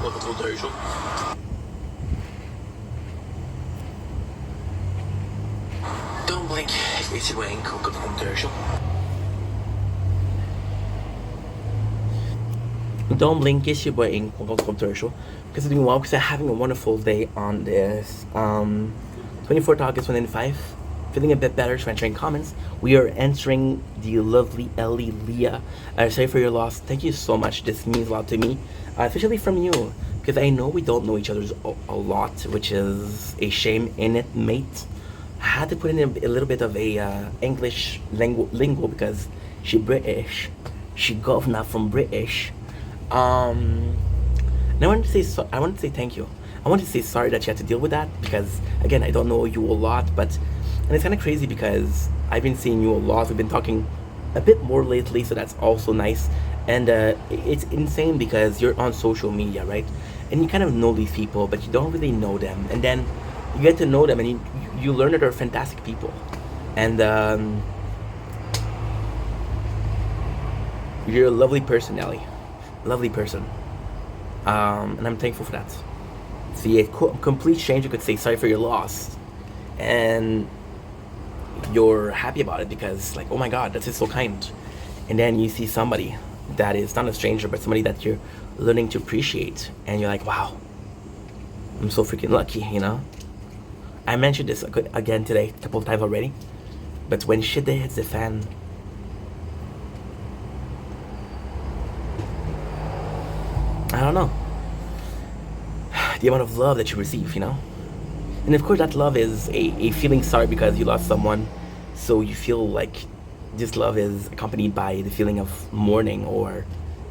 Welcome to our show. Don't blink, it's Wayne. Welcome to our show. Don't blink, it's your boy Ink. Welcome to our show. Because I'm doing well because I'm having a wonderful day on this 24th August 2025. Feeling a bit better, answering comments. We are entering the lovely Ellie Leah. Sorry for your loss. Thank you so much. This means a lot to me, especially from you, because I know we don't know each other a lot, which is a shame in it, mate. I had to put in a little bit of a English lingo because she British. She governor from British. And I want to say thank you. I want to say sorry that you had to deal with that because again I don't know you a lot, and it's kind of crazy because I've been seeing you a lot. We've been talking a bit more lately, so that's also nice. And it's insane because you're on social media, right? And you kind of know these people, but you don't really know them. And then you get to know them, and you learn that they're fantastic people. And you're a lovely person, Ellie. Lovely person. And I'm thankful for that. See, a complete stranger could say sorry for your loss, and you're happy about it because like, oh my god, that's just so kind. And then you see somebody that is not a stranger but somebody that you're learning to appreciate, and you're like, wow, I'm so freaking lucky, you know. I mentioned this again today a couple of times already, but when shit hits the fan, I don't know, the amount of love that you receive, you know. And of course that love is a feeling sorry because you lost someone, so you feel like this love is accompanied by the feeling of mourning or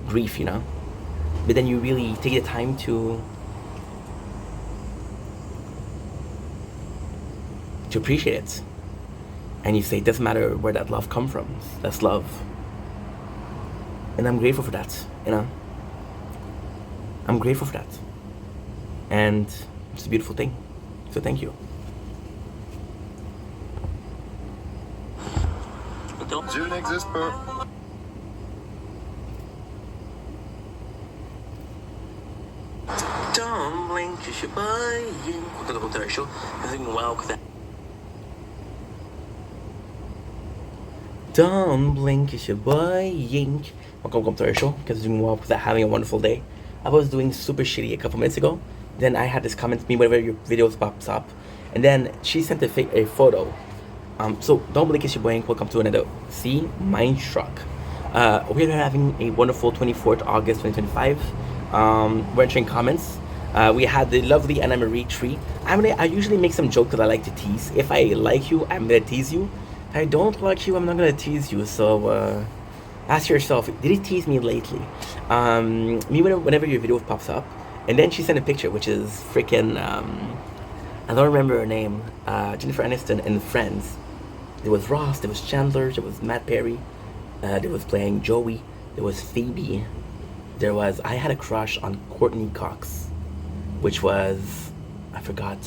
grief, you know. But then you really take the time to appreciate it, and you say it doesn't matter where that love come from, that's love. And I'm grateful for that, you know. I'm grateful for that. And it's a beautiful thing. So thank you. Dieu n'existe pas. Don't blink, you should buy. Welcome to the Commentary Show. I'm doing well because Don't blink, it's your boy Yink. Welcome to our show, because I'm doing well because I'm having a wonderful day. I was doing super shitty a couple minutes ago. Then I had this comment to me whenever your videos pops up. And then she sent a photo. So don't blink, it's your boy Yink. Welcome to another Mind Struck. We're having a wonderful 24th August 2025. We're entering comments. We had the lovely Anna Marie Tree. I usually make some jokes that I like to tease. If I like you, I'm gonna tease you. If I don't like you, I'm not gonna tease you. So ask yourself, did he tease me lately? Whenever your video pops up, and then she sent a picture, which is freaking I don't remember her name. Jennifer Aniston and Friends. There was Ross. There was Chandler. There was Matt Perry. There was playing Joey. There was Phoebe. I had a crush on Courtney Cox, which was, I forgot.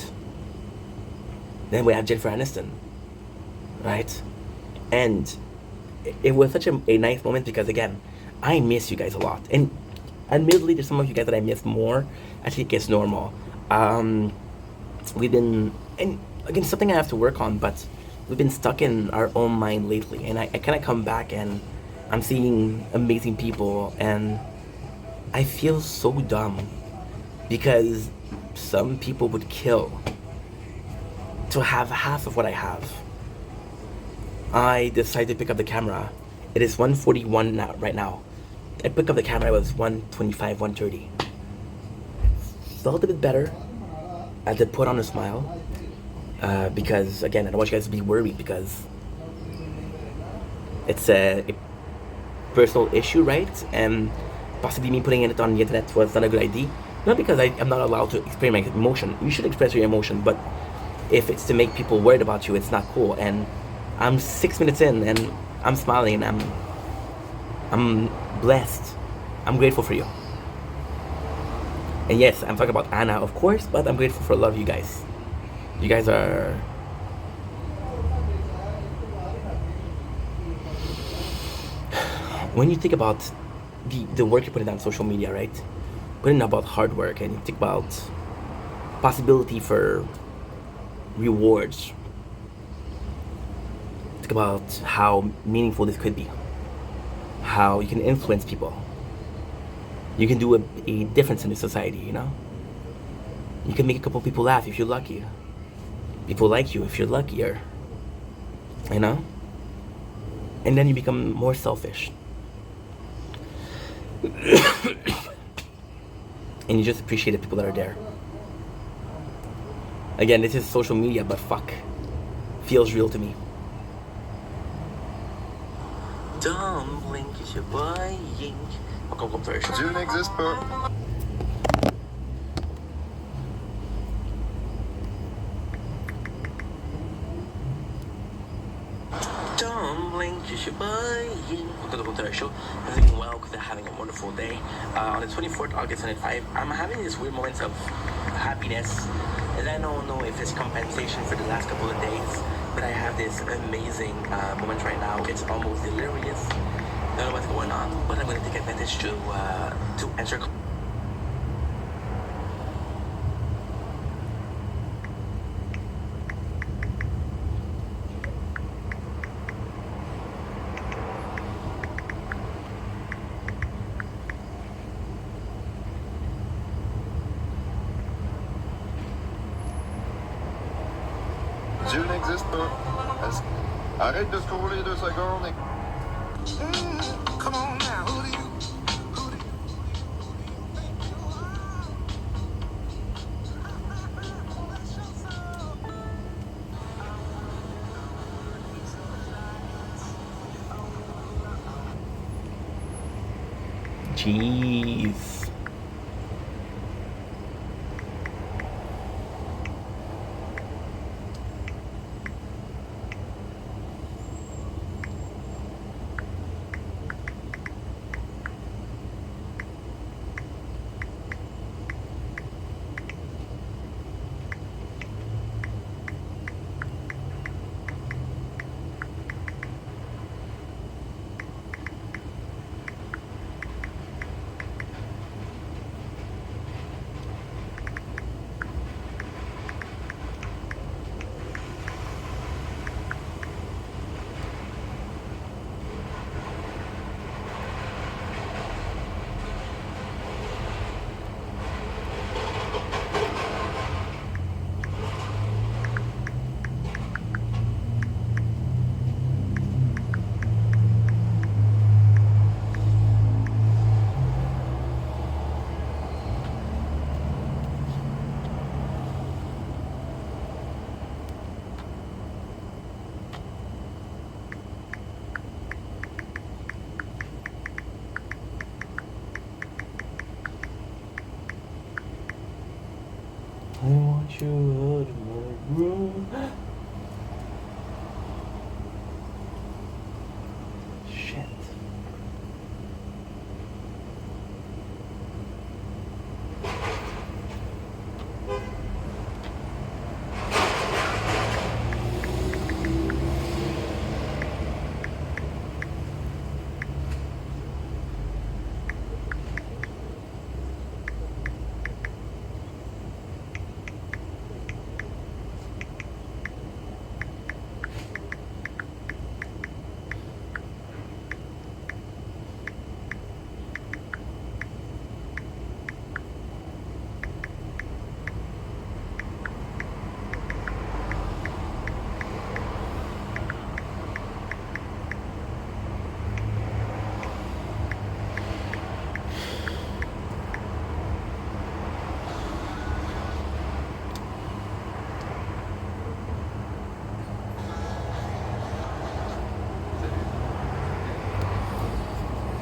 Then we have Jennifer Aniston, right? And it was such a nice moment because, again, I miss you guys a lot. And admittedly, there's some of you guys that I miss more. I think it's normal. We've been, and again, something I have to work on, but we've been stuck in our own mind lately. And I kind of come back and I'm seeing amazing people and I feel so dumb because some people would kill to have half of what I have. I decided to pick up the camera. It is 1:41 now, right now. I picked up the camera, it was 1:25, 1:30. Felt a bit better. I had to put on a smile. Because, again, I don't want you guys to be worried because it's a personal issue, right? And possibly me putting it on the internet was not a good idea. Not because I'm not allowed to express my emotion. You should express your emotion, but if it's to make people worried about you, it's not cool. And I'm 6 minutes in, and I'm smiling, and I'm blessed. I'm grateful for you. And yes, I'm talking about Anna, of course, but I'm grateful for love, you guys. You guys are... When you think about the work you put in on social media, right? Putting about hard work and you think about possibility for rewards. Think about how meaningful this could be. How you can influence people. You can do a difference in the society, you know? You can make a couple people laugh if you're lucky. People like you if you're luckier. You know? And then you become more selfish. And you just appreciate the people that are there. Again, this is social media, but fuck. Feels real to me. Don't blink, it's your boy Yink. Welcome to our show. Dieu n'existe pas. Don't blink, it's your boy Yink. Welcome to our show. I'm doing well because I'm having a wonderful day. On the 24th August 25, I'm having this weird moments of happiness. And I don't know if it's compensation for the last couple of days, but I have this amazing moment right now. It's almost delirious. I don't know what's going on, but I'm going to take advantage to answer. Dieu n'existe pas. Arrête de scroller 2 secondes et... Come on now, who do you? Jeez. want you out of my room. Shit.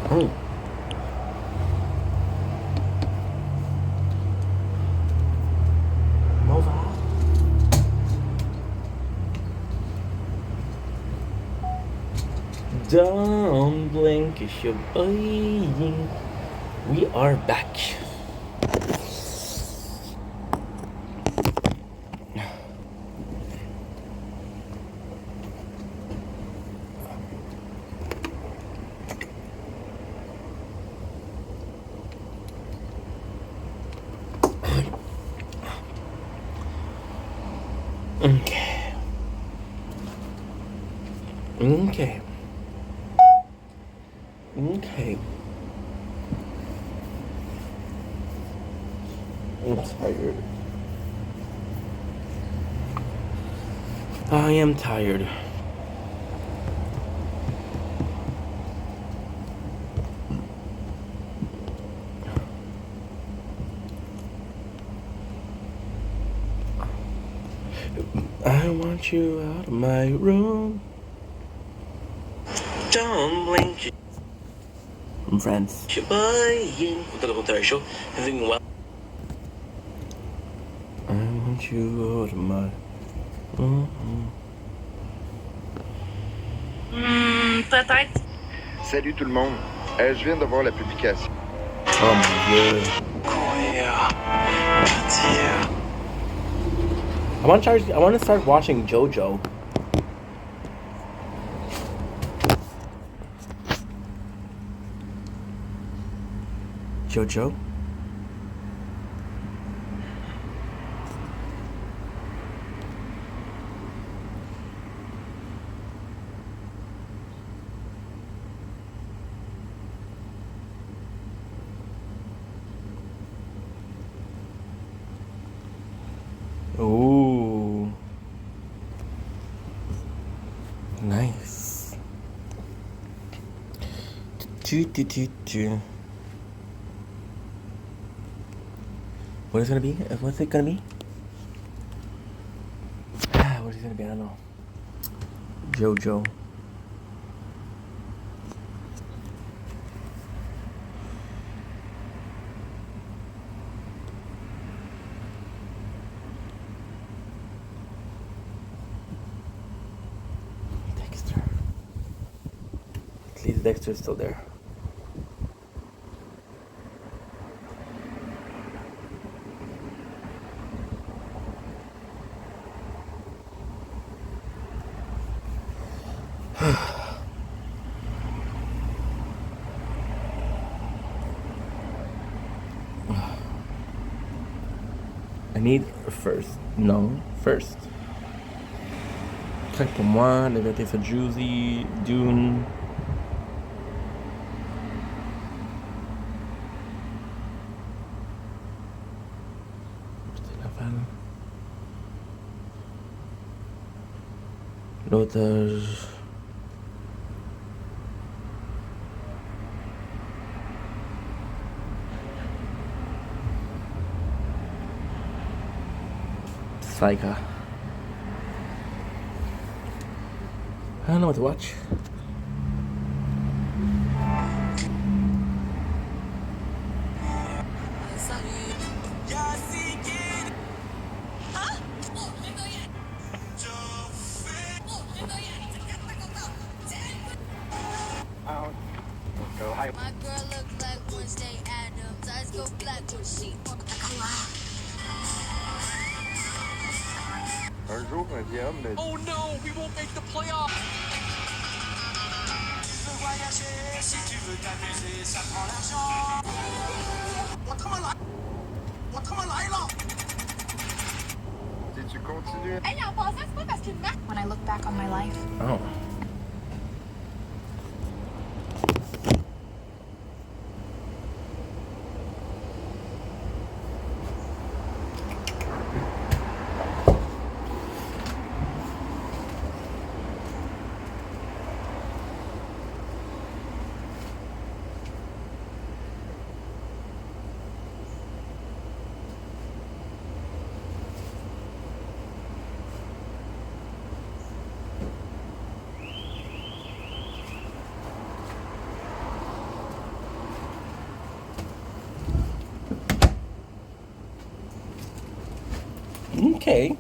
Oh. Nova. Don't blink, it's your boy. We are back. Okay. Okay. Okay. I'm tired. I am tired. I want you out of my room. Don't blink. I'm friends. Show. Having well. I want you out of my room. Peut-être. Salut tout le monde. Je viens de voir la publication. Oh my god. I want to start watching JoJo. JoJo? Ooh. Nice. What is it gonna be? What's it gonna be? What is it gonna be? I don't know. JoJo. Dexter. At least Dexter's still there. I need first. No, first. Craque pour moi, Liberté for Juicy, Dune. L'otage. Psycha. I don't know what to watch. Bye. My girl look like Wednesday Addams. Eyes go black when she walk. Un jour, un vieil homme me dit... Oh no, we won't make the playoffs. Si tu continues... Hey, en passant, c'est pas parce qu'une marque. When I look back on my life. Oh. Okay.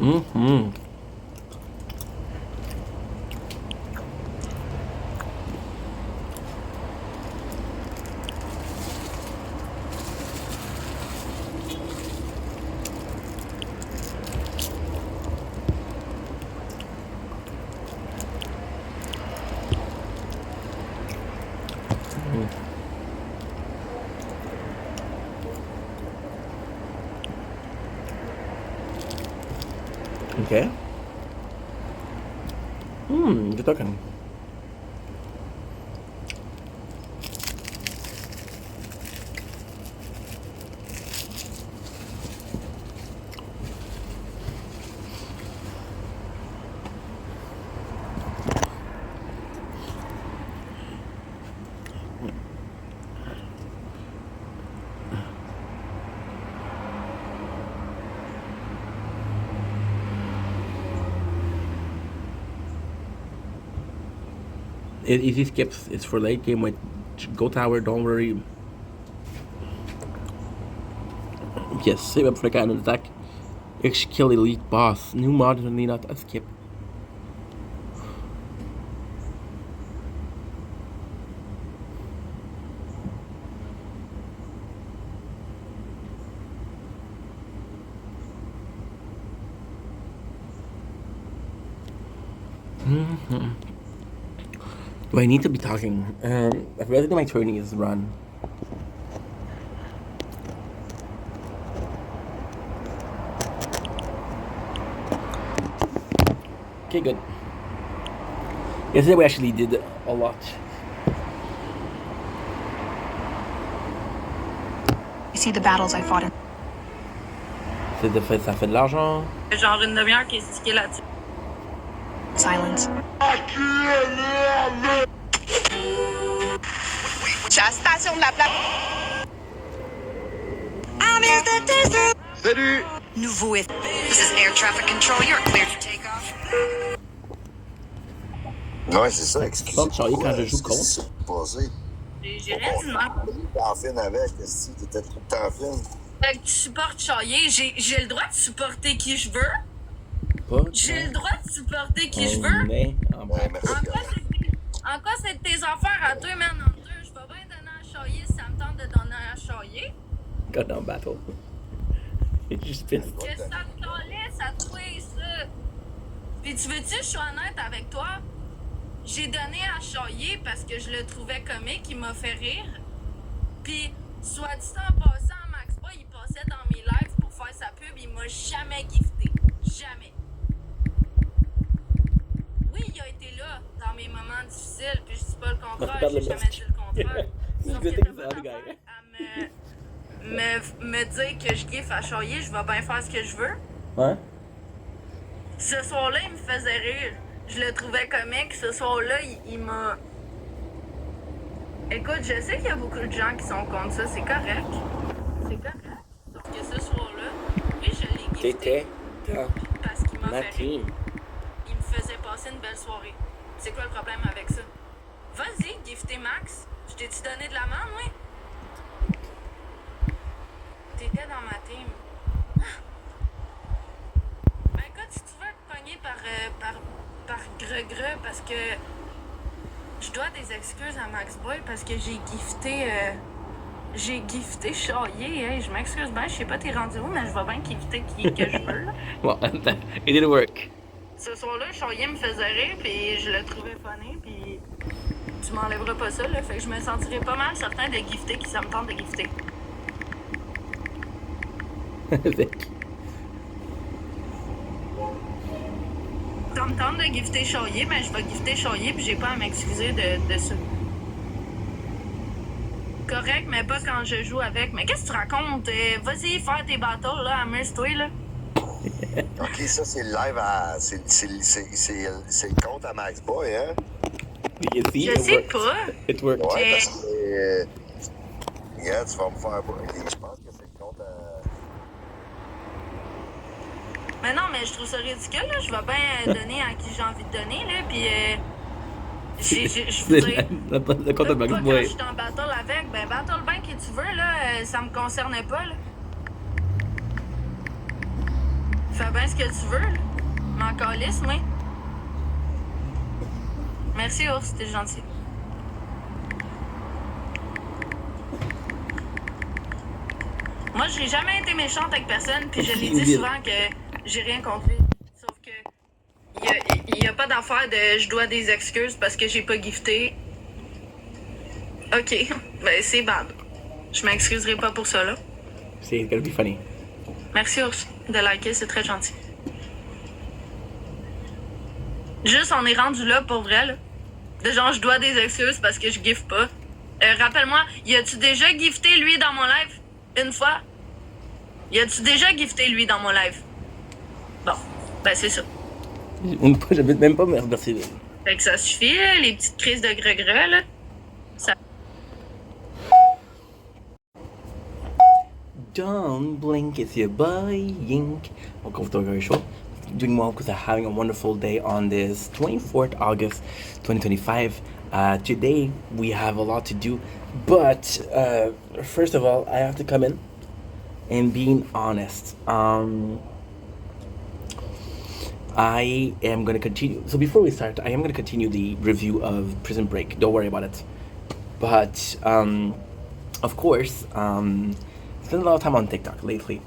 Mm-hmm. Okay. Good talking. Easy skips. It's for late game with Go Tower, don't worry. Yes, save up for the cannon attack. Actually kill elite boss. New mod need not a skip. Do I need to be talking? I'd rather do my 20s run. Okay, good. Yesterday we actually did a lot. You see the battles I fought in. Ça fait de l'argent. Genre une demi-heure qui est stickée là-dessus. Silence. Je suis à la station de la plate. Salut! Nouveau if. This is air traffic control. You're clear to take off. Ouais, c'est ça. Excusez-moi. Pas de quand je joue contre. Qu'est-ce qui s'est passé? J'ai rien dit de mal. T'es en film avec, si t'étais tout le temps en film. Fait que tu supportes Chaillé. J'ai le droit de supporter qui je veux. Pas. J'ai le droit de supporter qui je veux. Mais, Ouais, merci. En quoi c'est tes affaires à toi, man, en deux? Je peux bien donner à Chaillé si ça me tente de donner à Chaillé. God damn battle. It just been. Que ça te calisse à toi, ça. Puis tu veux-tu que je sois honnête avec toi? J'ai donné à Chaillé parce que je le trouvais comique, il m'a fait rire. Puis, soit dit en passant, Max Boy, il passait dans mes lives pour faire sa pub, il m'a jamais gifté. Jamais. Oui, il a été là dans mes moments difficiles, puis je dis pas le contraire, j'ai jamais dit le contraire. Sauf que t'as pas d'affaire à me dire que je giffe à Chaillé, je vais bien faire ce que je veux. Ouais? Ce soir-là, il me faisait rire. Je le trouvais comique. Ce soir-là, il m'a... Écoute, je sais qu'il y a beaucoup de gens qui sont contre ça. C'est correct. C'est correct. Sauf que ce soir-là, lui, je l'ai gifté. T'étais Parce qu'il m'a ma fait team. rire. Il me faisait passer une belle soirée. C'est quoi le problème avec ça? Vas-y, gifter Max. Je t'ai-tu donné de la main, oui? T'étais dans ma team. Ben écoute, si tu veux te pogner par Gre-Gre, parce que je dois des excuses à Max Boy parce que j'ai gifté Chaillé, hein. Je m'excuse bien, je sais pas t'es rendu où, mais je vais bien gifter qui que je veux, là. Well, it didn't work. Ce soir-là, Chaillé me faisait rire, puis je le trouvais funny, puis tu m'enlèveras pas ça, là. Fait que je me sentirais pas mal certain de gifter qui ça me tente de gifter. Ça me tente de gifter Chaillé, mais je vais gifter Chaillé, puis j'ai pas à m'excuser de ça. Correct, mais pas quand je joue avec. Mais qu'est-ce que tu racontes? Vas-y, faire tes battles, là, amuse-toi, là. Ok, ça, c'est le live à. C'est le compte à Max Boy, hein? You see, Je it sais worked. pas. It worked. Ouais, parce que. Regarde, tu vas me faire. Je pense que c'est le compte à. Mais non, mais je trouve ça ridicule, là. Je vais bien donner à qui j'ai envie de donner, là, puis je veux dire... Le compte de Max Pas quand Boy. je suis en battle avec, ben battle bien qui tu veux, là, ça me concerne pas, là. Fais bien ce que tu veux, là. M'en calisse, moi. Merci, Ours, t'es gentil. Moi, j'ai jamais été méchante avec personne, puis je l'ai dit souvent que j'ai rien compris. Sauf que il y a pas d'affaire de je dois des excuses parce que j'ai pas gifté. Ok, ben c'est bad. Je m'excuserai pas pour ça, là. C'est gonna be funny. Merci, Ours, de liker, c'est très gentil. Juste, on est rendu là pour vrai, là. De genre, je dois des excuses parce que je gifte pas. Rappelle-moi, y a-tu déjà gifté lui dans mon live? Une fois? Y a-tu déjà gifté lui dans mon live? Bon, ben c'est ça. Je vais même pas me remercier. Fait que ça suffit, là, les petites crises de gre-gre, là. Ça... Don't blink, it's your boy Yink. Welcome to the show. Doing well because I'm having a wonderful day on this 24th August 2025. Today we have a lot to do, but first of all, I have to come in and being honest. I am going to continue. So before we start, I am going to continue the review of Prison Break. Don't worry about it. But of course, spent a lot of time on TikTok lately,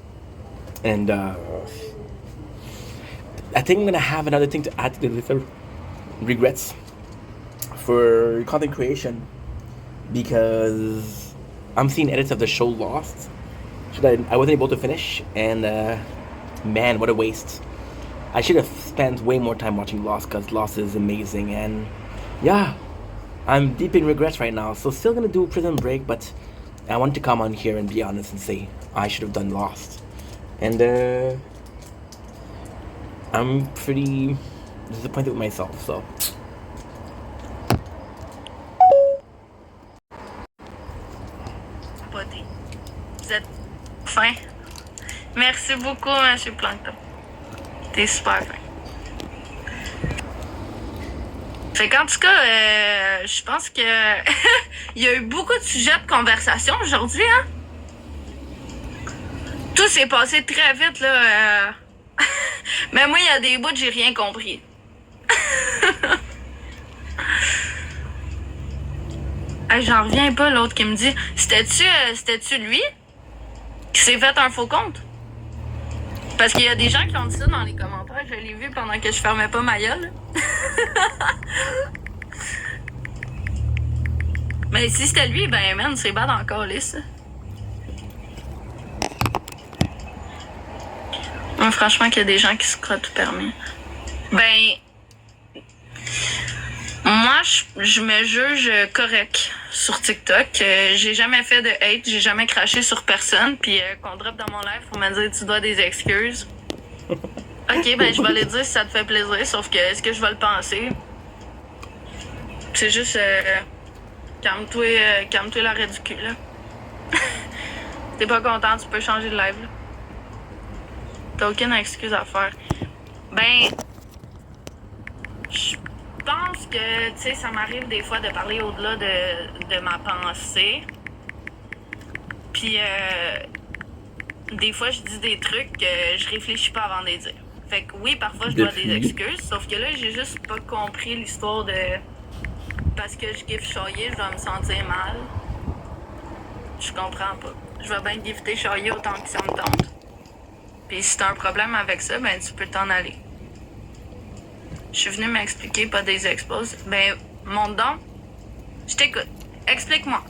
and I think I'm gonna have another thing to add to the list of regrets for content creation because I'm seeing edits of the show Lost. I wasn't able to finish, and man, what a waste. I should have spent way more time watching Lost because Lost is amazing, and yeah, I'm deep in regrets right now. So still gonna do Prison Break, but I want to come on here and be honest and say I should have done Lost. And I'm pretty disappointed with myself, so. Vous êtes fin. Merci beaucoup, M. Plankton. T'es super fin. Fait qu'en tout cas, je pense que il y a eu beaucoup de sujets de conversation aujourd'hui, hein? Tout s'est passé très vite, là. Mais moi, il y a des bouts que j'ai rien compris. Hey, j'en reviens pas, l'autre qui me dit, c'était-tu lui qui s'est fait un faux compte? Parce qu'il y a des gens qui ont dit ça dans les commentaires. Je l'ai vu pendant que je fermais pas ma gueule. Mais si c'était lui, ben man, c'est bad encore lisse. Franchement, qu'il y a des gens qui se croient tout permis. Ben, moi, je me juge correct sur TikTok. J'ai jamais fait de hate, j'ai jamais craché sur personne. Puis qu'on drop dans mon live pour me dire tu dois des excuses. Ok, ben je vais le dire si ça te fait plaisir. Sauf que est-ce que je vais le penser? C'est juste calme-toi la ridicule. Là. T'es pas content, tu peux changer de live. Là. T'as aucune excuse à faire. Ben, je pense que, tu sais, ça m'arrive des fois de parler au-delà de ma pensée. Puis, des fois, je dis des trucs que je réfléchis pas avant de les dire. Fait que oui, parfois, je dois des excuses. Sauf que là, j'ai juste pas compris l'histoire de... Parce que je gifte choyer, je dois me sentir mal. Je comprends pas. Je vais bien gifter choyer autant que ça me tente. Puis si t'as un problème avec ça, ben tu peux t'en aller. Je suis venue m'expliquer, pas des exposes. Ben, monte donc. Je t'écoute. Explique-moi.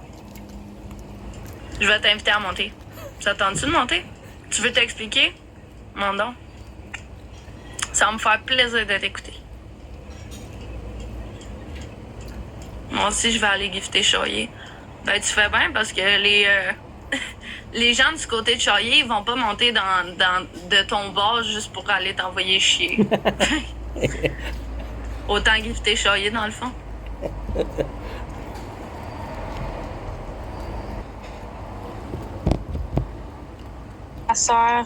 Je vais t'inviter à monter. Ça tente-tu de monter? Tu veux t'expliquer? Monte donc. Ça va me faire plaisir de t'écouter. Moi aussi, je vais aller gifter choyer. Ben, tu fais bien parce que les gens du côté de Charrier, ils vont pas monter de ton bord juste pour aller t'envoyer chier. Autant gifter Charrier dans le fond. Ma soeur.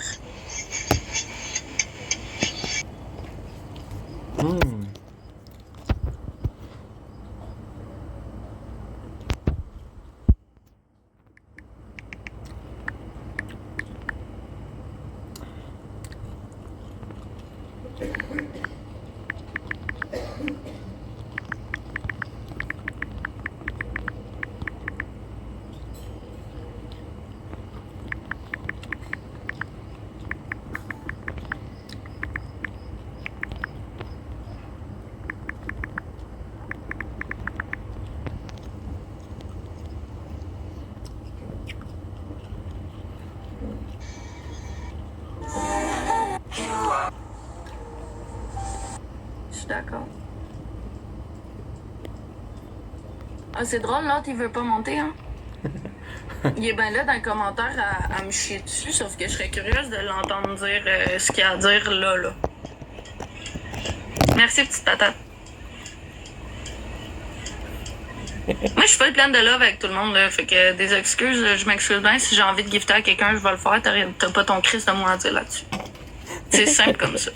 D'accord. Ah, c'est drôle, l'autre, il veut pas monter, hein? Il est bien là dans les commentaires à me chier dessus, sauf que je serais curieuse de l'entendre dire ce qu'il a à dire là. Merci, petite patate. Moi, je suis pas pleine de love avec tout le monde, là. Fait que des excuses, je m'excuse bien. Si j'ai envie de gifter à quelqu'un, je vais le faire. T'as pas ton Christ de moi à dire là-dessus. C'est simple comme ça.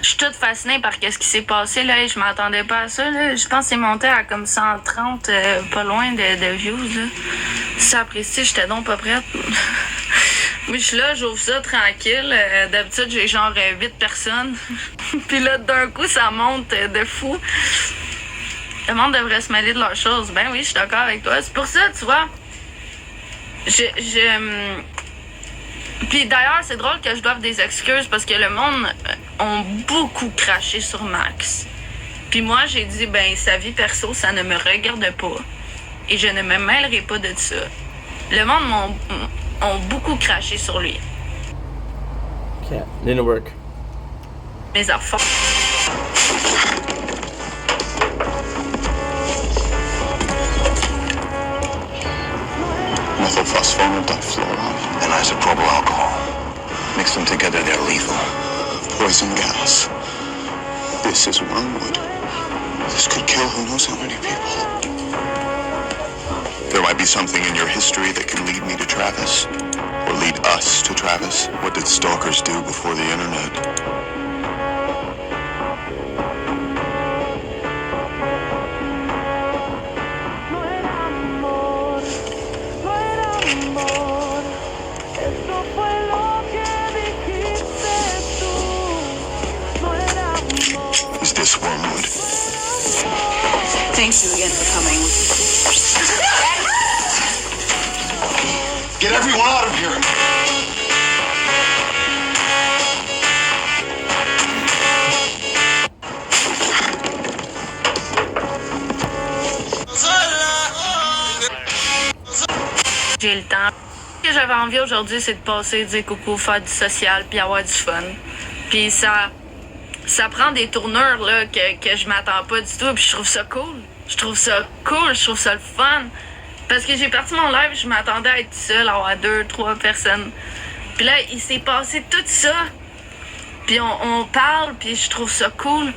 Je suis toute fascinée par ce qui s'est passé, là. Je m'attendais pas à ça, là. Je pense que c'est monté à comme 130, pas loin de views, là. Si ça apprécie, j'étais donc pas prête. Mais je suis là, j'ouvre ça tranquille. D'habitude, j'ai genre 8 personnes. Puis là, d'un coup, ça monte de fou. Le monde devrait se mêler de leurs choses. Ben oui, je suis d'accord avec toi. C'est pour ça, tu vois. Puis d'ailleurs, c'est drôle que je doive des excuses parce que le monde ont beaucoup craché sur Max. Puis moi, j'ai dit, ben, sa vie perso, ça ne me regarde pas. Et je ne me mêlerai pas de ça. Le monde ont beaucoup craché sur lui. Yeah, didn't work. Mes enfants. Methylphosphone and difluoride and isopropyl alcohol. Mix them together, they're lethal. Poison gas. This is wormwood. This could kill who knows how many people. There might be something in your history that can lead me to Travis. Or lead us to Travis. What did stalkers do before the internet? Is this wormwood? Thank you again for coming. Get everyone out of here! J'ai le temps. Ce que j'avais envie aujourd'hui, c'est de passer, dire coucou, faire du social, puis avoir du fun. Puis ça prend des tournures là, que je m'attends pas du tout, puis je trouve ça cool. Je trouve ça cool, je trouve ça le fun. Parce que j'ai parti mon live, je m'attendais à être seule, à avoir 2, 3 personnes. Puis là, il s'est passé tout ça. Puis on parle, puis je trouve ça cool.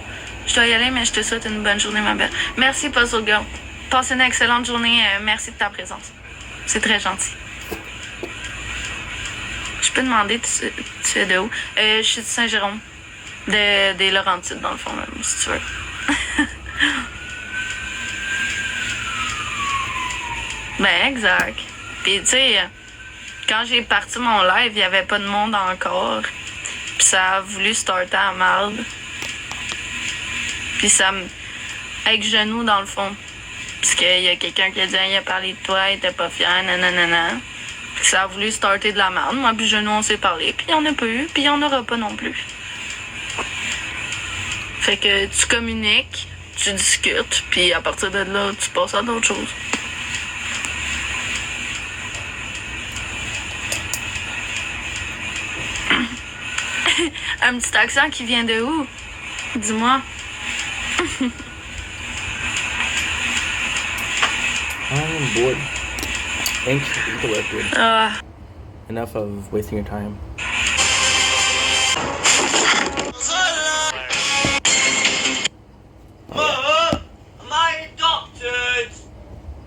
Je dois y aller, mais je te souhaite une bonne journée, ma belle. Merci, Puzzle Girl. Passe une excellente journée. Merci de ta présence. C'est très gentil. Je peux demander, tu es de où? Je suis de Saint-Jérôme. Des Laurentides, dans le fond, même, si tu veux. Ben, exact. Puis, tu sais, quand j'ai parti mon live, il n'y avait pas de monde encore. Puis ça a voulu starter à marde. Puis ça me... Avec genou, dans le fond. Parce qu'il y a quelqu'un qui a dit, il a parlé de toi, il était pas fier, nanana. Puis ça a voulu starter de la merde. Moi, puis genou, on s'est parlé. Puis il n'y en a pas eu, puis il n'y en aura pas non plus. Fait que tu communiques, tu discutes, puis à partir de là, tu passes à d'autres choses. Un petit accent qui vient de où? Dis-moi. I'm bored. Thanks for the work, dude. Enough of wasting your time. My doctors!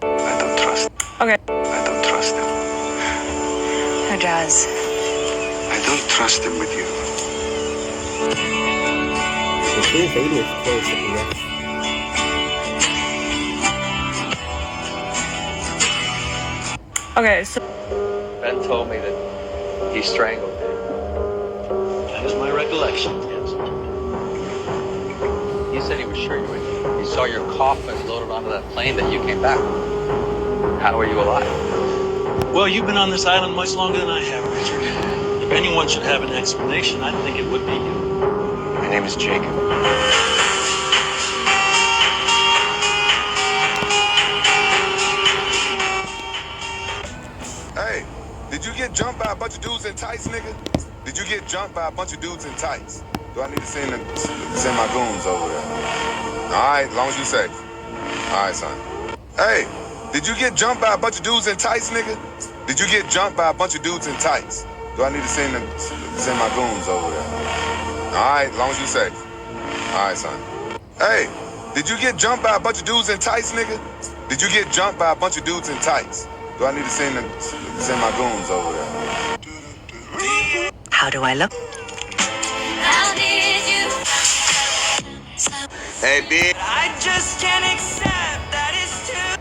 I don't trust. Okay. I don't trust him. Who does? I don't trust him with you. The Queen's Lady is close, yes. Okay, so Ben told me that he strangled her. That is my recollection, yes. He said he was sure you would. He saw your coffin loaded onto that plane that you came back with. How are you alive? Well, you've been on this island much longer than I have, Richard. If anyone should have an explanation, I think it would be you. My name is Jacob. Hey, did you get jumped by a bunch of dudes in tights, nigga? Did you get jumped by a bunch of dudes in tights? Do I need to send my goons over there? All right, as long as you safe. All right, son. Hey, did you get jumped by a bunch of dudes in tights, nigga? Did you get jumped by a bunch of dudes in tights? Do I need to send my goons over there? All right, as long as you safe. All right, son. Hey, did you get jumped by a bunch of dudes in tights, nigga? Did you get jumped by a bunch of dudes in tights? Do I need to send my goons over there? How do I look? Hey, B. I just can't accept that it's too...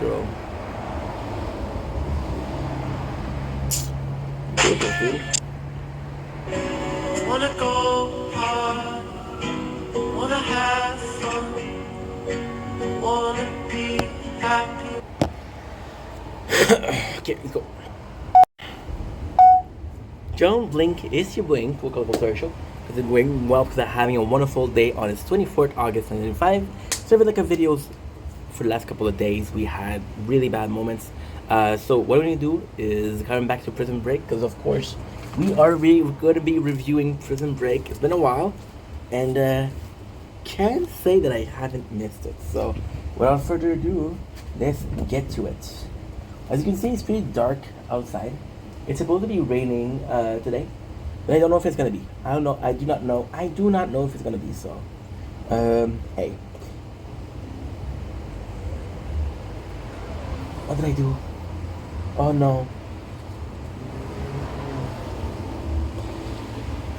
Girl. Wanna go hard, wanna have fun, wanna be happy. Okay, let's go. Don't blink, it's your blink. Welcome to our show. Because it's going well because I'm having a wonderful day on its 24th August 1995. So, like a videos for the last couple of days, we had really bad moments. So what we're going to do is coming back to Prison Break, because of course we are going to be reviewing Prison Break. It's been a while, and can't say that I haven't missed it. So without further ado, let's get to it. As you can see, it's pretty dark outside. It's supposed to be raining today, but I don't know if it's going to be. I don't know. I do not know if it's going to be. So hey, what did I do? Oh no.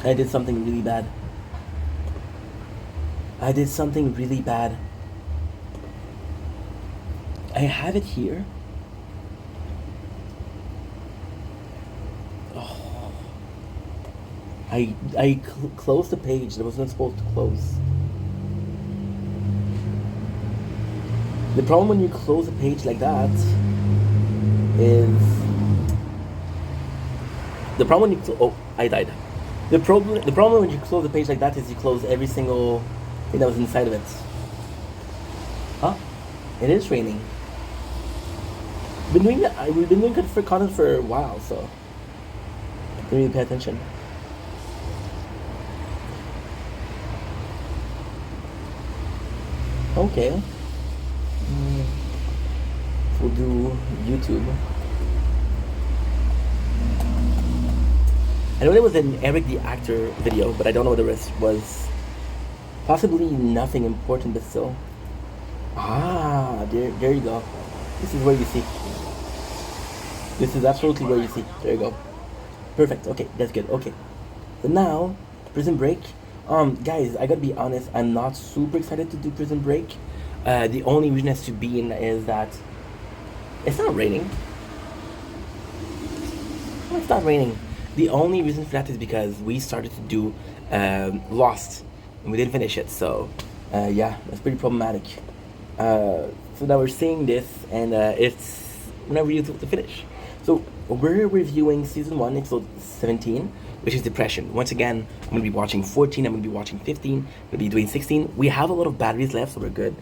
I did something really bad. I have it here. I closed the page that was not supposed to close. The problem when you close a page like that is the problem when you I died. The problem when you close a page like that is you close every single thing that was inside of it. Huh? It is raining. We've been doing good for content for a while, so don't really pay attention. Okay. We'll do YouTube. I know there was an Eric the Actor video, but I don't know what the rest was. Possibly nothing important, but still. Ah, there you go. This is where you see. This is absolutely where you see. There you go. Perfect. Okay, that's good. Okay. So now, Prison Break. Guys, I gotta be honest. I'm not super excited to do Prison Break. The only reason it has to be in is that it's not raining. It's not raining. The only reason for that is because we started to do Lost and we didn't finish it. So yeah, that's pretty problematic. So now we're seeing this, and it's whenever you to finish. So we're reviewing season 1, episode 17, which is Depression. Once again, I'm gonna be watching 14. I'm gonna be watching 15. I'm gonna be doing 16. We have a lot of batteries left, so we're good.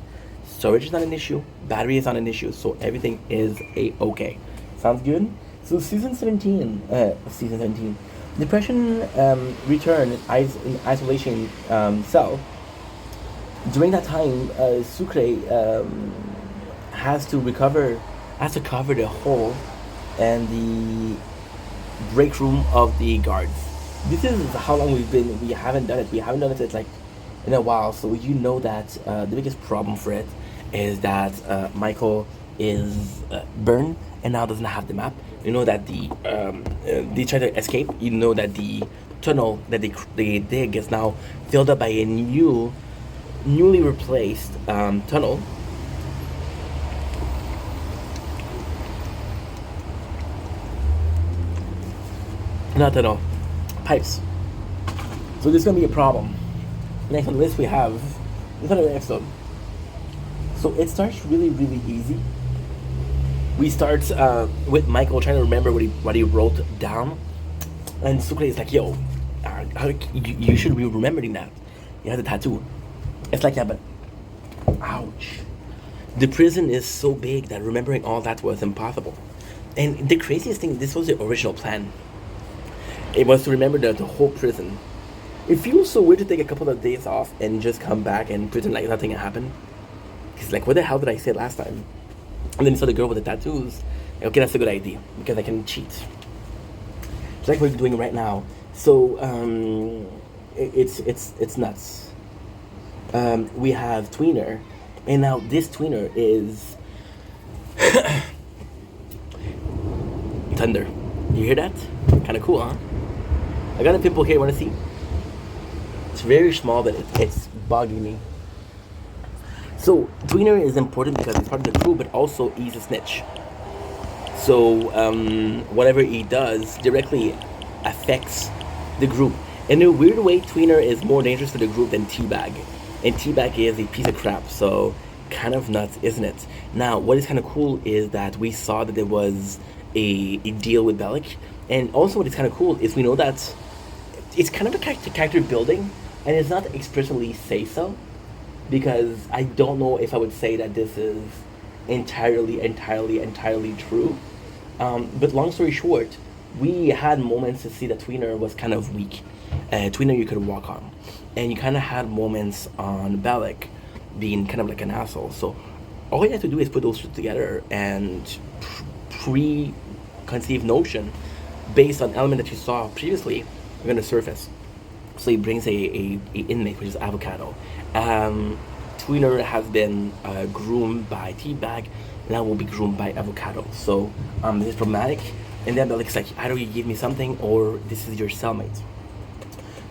Storage is not an issue. Battery is not an issue. So everything is okay. Sounds good. So season 17. Depression return in isolation cell. During that time, Sucre has to cover the hole and the break room of the guards. This is how long we haven't done it. We haven't done it like in a while. So you know that the biggest problem for it is that Michael is burned and now doesn't have the map. You know that they try to escape. You know that the tunnel that they dig is now filled up by a newly replaced tunnel. Not tunnel, pipes. So this is gonna be a problem. Next on the list we have this other episode. So it starts really easy. We start with Michael trying to remember what he wrote down, and Sucre is like, "Yo, you should be remembering that. You have the tattoo." It's like, yeah, but ouch. The prison is so big that remembering all that was impossible. And the craziest thing, this was the original plan. It was to remember the whole prison. It feels so weird to take a couple of days off and just come back and pretend like nothing happened. Because like, what the hell did I say last time? And then you saw the girl with the tattoos. Okay, that's a good idea because I can cheat. It's like what we're doing right now. So it's nuts. We have Tweener, and now this Tweener is Thunder. You hear that? Kind of cool, huh? I got a pimple here. Want to see? It's very small, but it's bugging me. So Tweener is important because he's part of the crew, but also he's a snitch. So whatever he does directly affects the group. In a weird way, Tweener is more dangerous to the group than T-Bag. And T-Bag is a piece of crap, so kind of nuts, isn't it? Now, what is kind of cool is that we saw that there was a deal with Bellic. And also what is kind of cool is we know that it's kind of a character building, and it's not expressly say so. Because I don't know if I would say that this is entirely true. But long story short, we had moments to see that Tweener was kind of weak. Tweener you could walk on. And you kind of had moments on Bellic being kind of like an asshole. So all you have to do is put those two together and preconceived notion based on element that you saw previously are going to surface. So he brings a inmate, which is Avocado. Tweener has been groomed by T-Bag, now will be groomed by Avocado. So this is problematic. And then Bellic's like, either you give me something or this is your cellmate.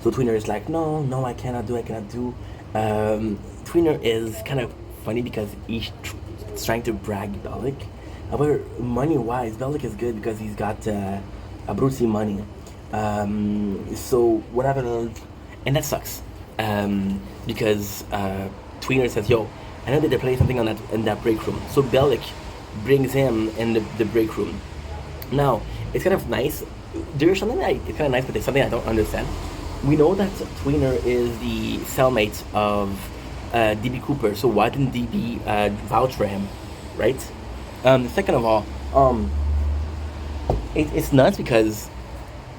So Tweener is like, no, I cannot do. Tweener is kind of funny because he's trying to brag Bellic. However, money-wise, Bellic is good because he's got Abruzzi money. So what happened, and that sucks, because Tweener says, "Yo, I know that they're playing something on that in that break room." So Bellic brings him in the break room. Now it's kind of nice. There's something that it's kind of nice, but there's something I don't understand. We know that Tweener is the cellmate of DB Cooper, so why didn't DB vouch for him, right? Second of all, it's nuts because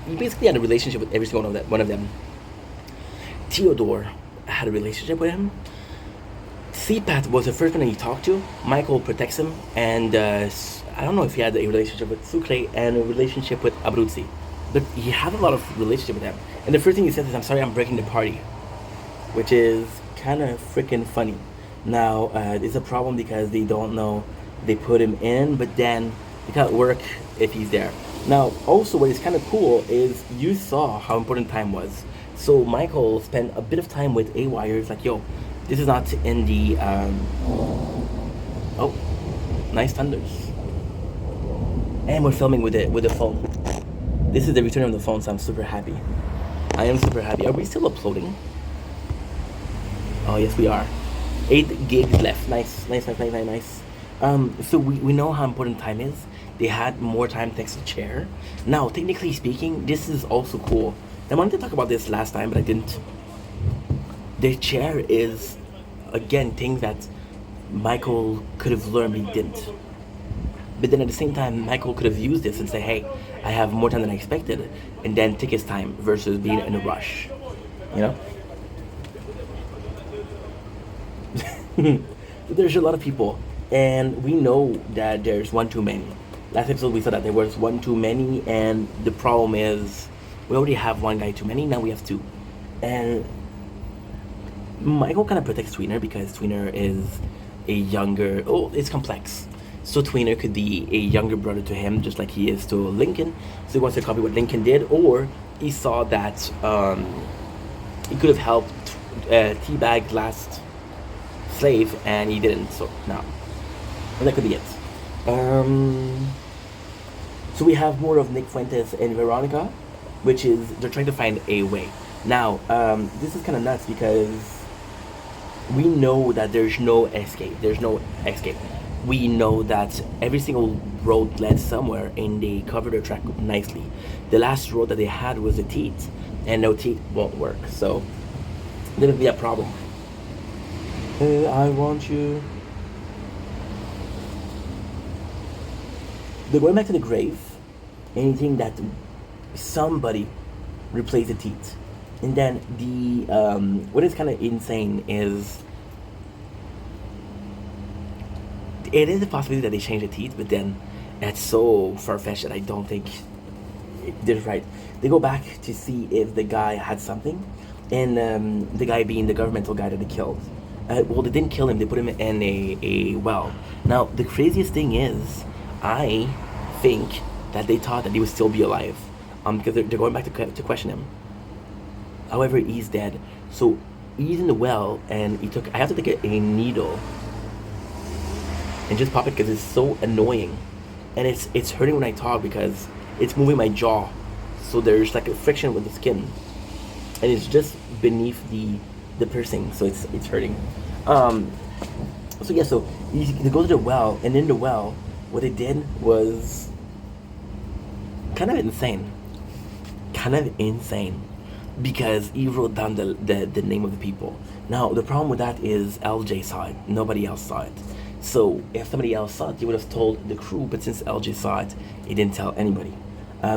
he basically had a relationship with every single one of them. Theodore had a relationship with him. CPAT was the first one he talked to. Michael protects him, and I don't know if he had a relationship with Sucre and a relationship with Abruzzi, but he had a lot of relationship with them. And the first thing he says is, "I'm sorry, I'm breaking the party," which is kind of freaking funny. Now, it's a problem because they don't know they put him in, but then it can't work if he's there. Now, also, what is kind of cool is you saw how important time was. So Michael spent a bit of time with A-Wire. It's like, yo, this is not in the, oh, nice thunders. And we're filming with the phone. This is the return of the phone, so I'm super happy. I am super happy. Are we still uploading? Oh, yes, we are. 8 gigs left. Nice. So we know how important time is. They had more time thanks to Chair. Now, technically speaking, this is also cool. I wanted to talk about this last time, but I didn't. The Chair is, again, things that Michael could have learned, but he didn't. But then at the same time, Michael could have used this and say, hey, I have more time than I expected, and then take his time versus being in a rush. You know? There's a lot of people, and we know that there's one too many. Last episode we saw that there was one too many, and the problem is we already have one guy too many, now we have two. And Michael kind of protects Tweener because Tweener is a younger, it's complex. So Tweener could be a younger brother to him, just like he is to Lincoln. So he wants to copy what Lincoln did, or he saw that he could have helped teabag last slave, and he didn't. So no, that could be it. So we have more of Nick Fuentes and Veronica, which is they're trying to find a way. Now, this is kind of nuts because we know that there's no escape. We know that every single road led somewhere, and they covered their track nicely. The last road that they had was the teeth, and no teeth won't work. So there will be a problem. I want you. They're going back to the grave, and you think that somebody replaced the teeth. And then the what is kind of insane is it is a possibility that they change the teeth, but then that's so far-fetched that I don't think they're right. They go back to see if the guy had something, and the guy being the governmental guy that they killed. Well, they didn't kill him, they put him in a well. Now, the craziest thing is, I think that they thought that he would still be alive, because they're going back to question him. However, he's dead. So he's in the well, and I have to take a needle and just pop it because it's so annoying, and it's hurting when I talk because it's moving my jaw. So there's like a friction with the skin, and it's just beneath the piercing, so it's hurting. So yeah, so they go to the well, and in the well, what they did was kind of insane. Because he wrote down the name of the people. Now, the problem with that is LJ saw it. Nobody else saw it. So, if somebody else saw it, he would have told the crew, but since LJ saw it, he didn't tell anybody.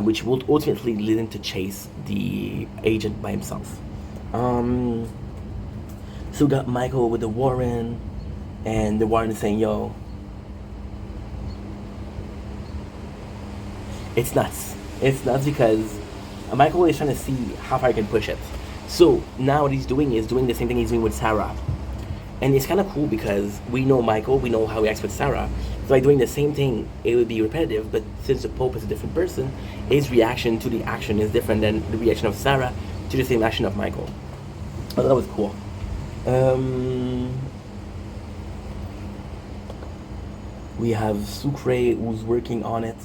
Which would ultimately lead him to chase the agent by himself. So we got Michael with the Warren, and the Warren is saying, yo, it's nuts. It's nuts because Michael is trying to see how far he can push it. So now what he's doing is doing the same thing he's doing with Sarah. And it's kind of cool because we know Michael, we know how he acts with Sarah. So by doing the same thing, it would be repetitive, but since the Pope is a different person, his reaction to the action is different than the reaction of Sarah to the same action of Michael. I thought that was cool. We have Sucre who's working on it.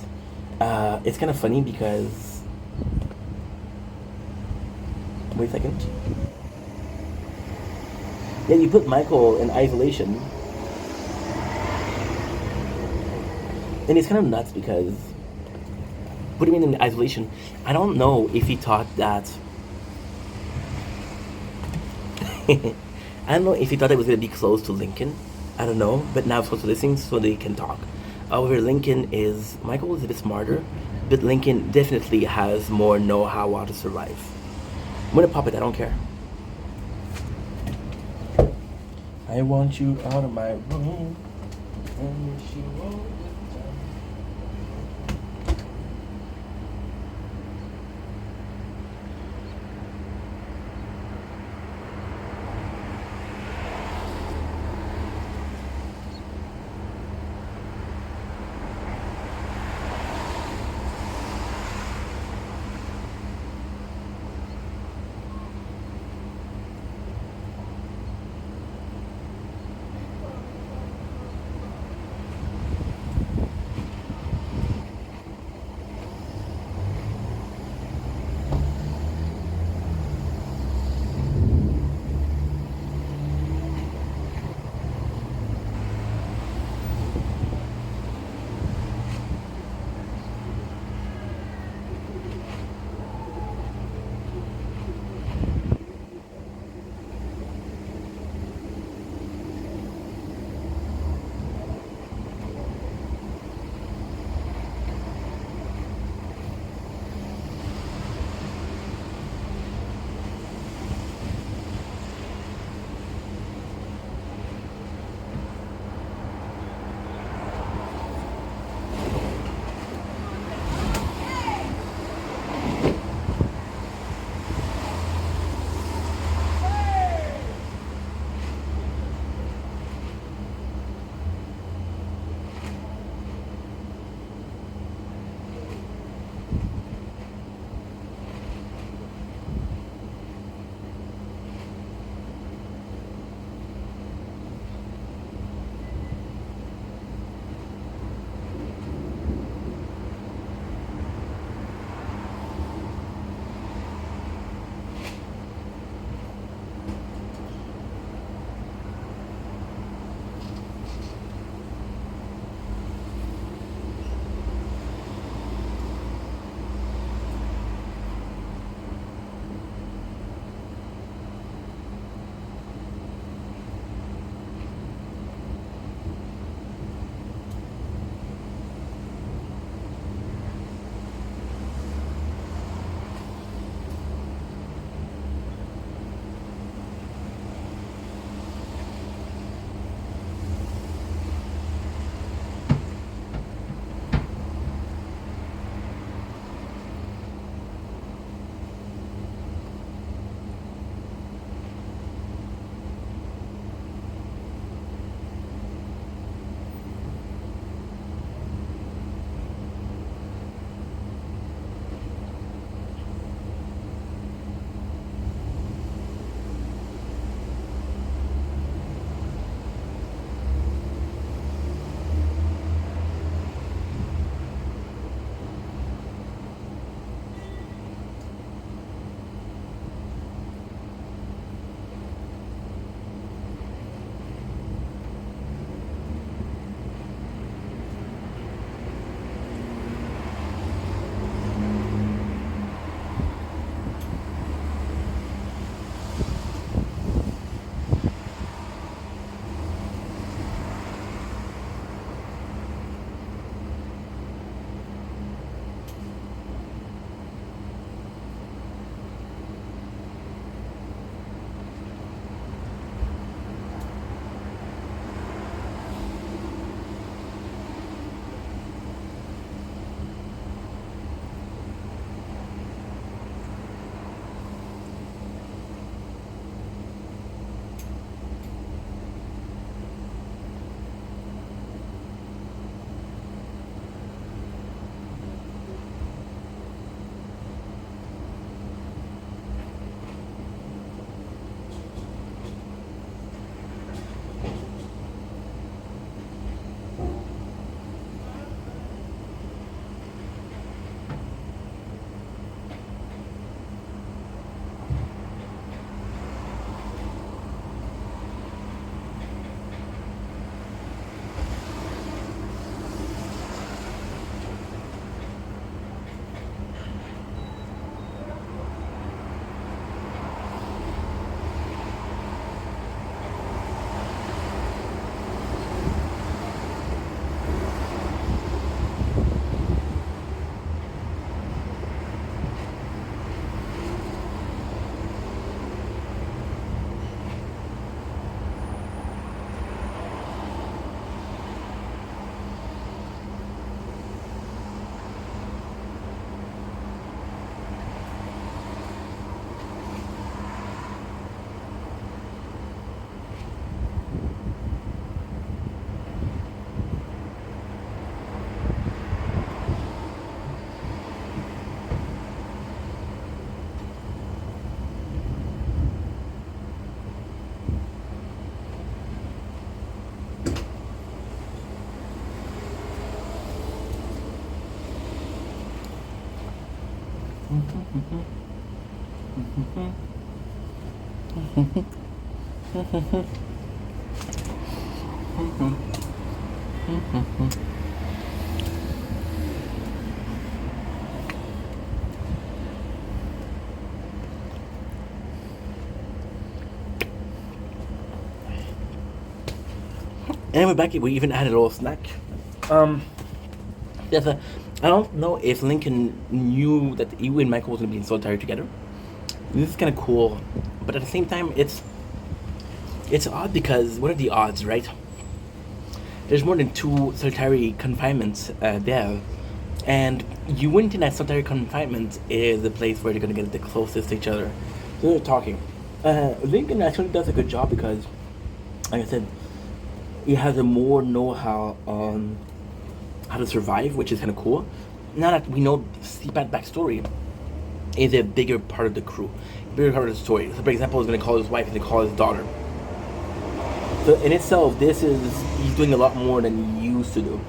It's kind of funny because Wait a second. Yeah, you put Michael in isolation. And it's kind of nuts because putting him in isolation, I don't know if he thought that. I don't know if he thought it was going to be close to Lincoln. I don't know, but now it's close to listening so they can talk. However, Michael is a bit smarter, but Lincoln definitely has more know-how to survive. I'm gonna pop it, I don't care. I want you out of my room. And she won't. And we're back. We even added a little snack. There's a. I don't know if Lincoln knew that you and Michael was gonna be in solitary together. This is kind of cool, but at the same time, it's odd because what are the odds, right? There's more than 2 solitary confinements there, and you wouldn't think that solitary confinement is the place where they're gonna get the closest to each other. So they're talking. Lincoln actually does a good job because, like I said, he has a more know-how on how to survive, which is kind of cool. Now that we know CPAT backstory is a bigger part of the crew, bigger part of the story. So, for example, he's going to call his wife, he's going to call his daughter. So, in itself, he's doing a lot more than he used to do.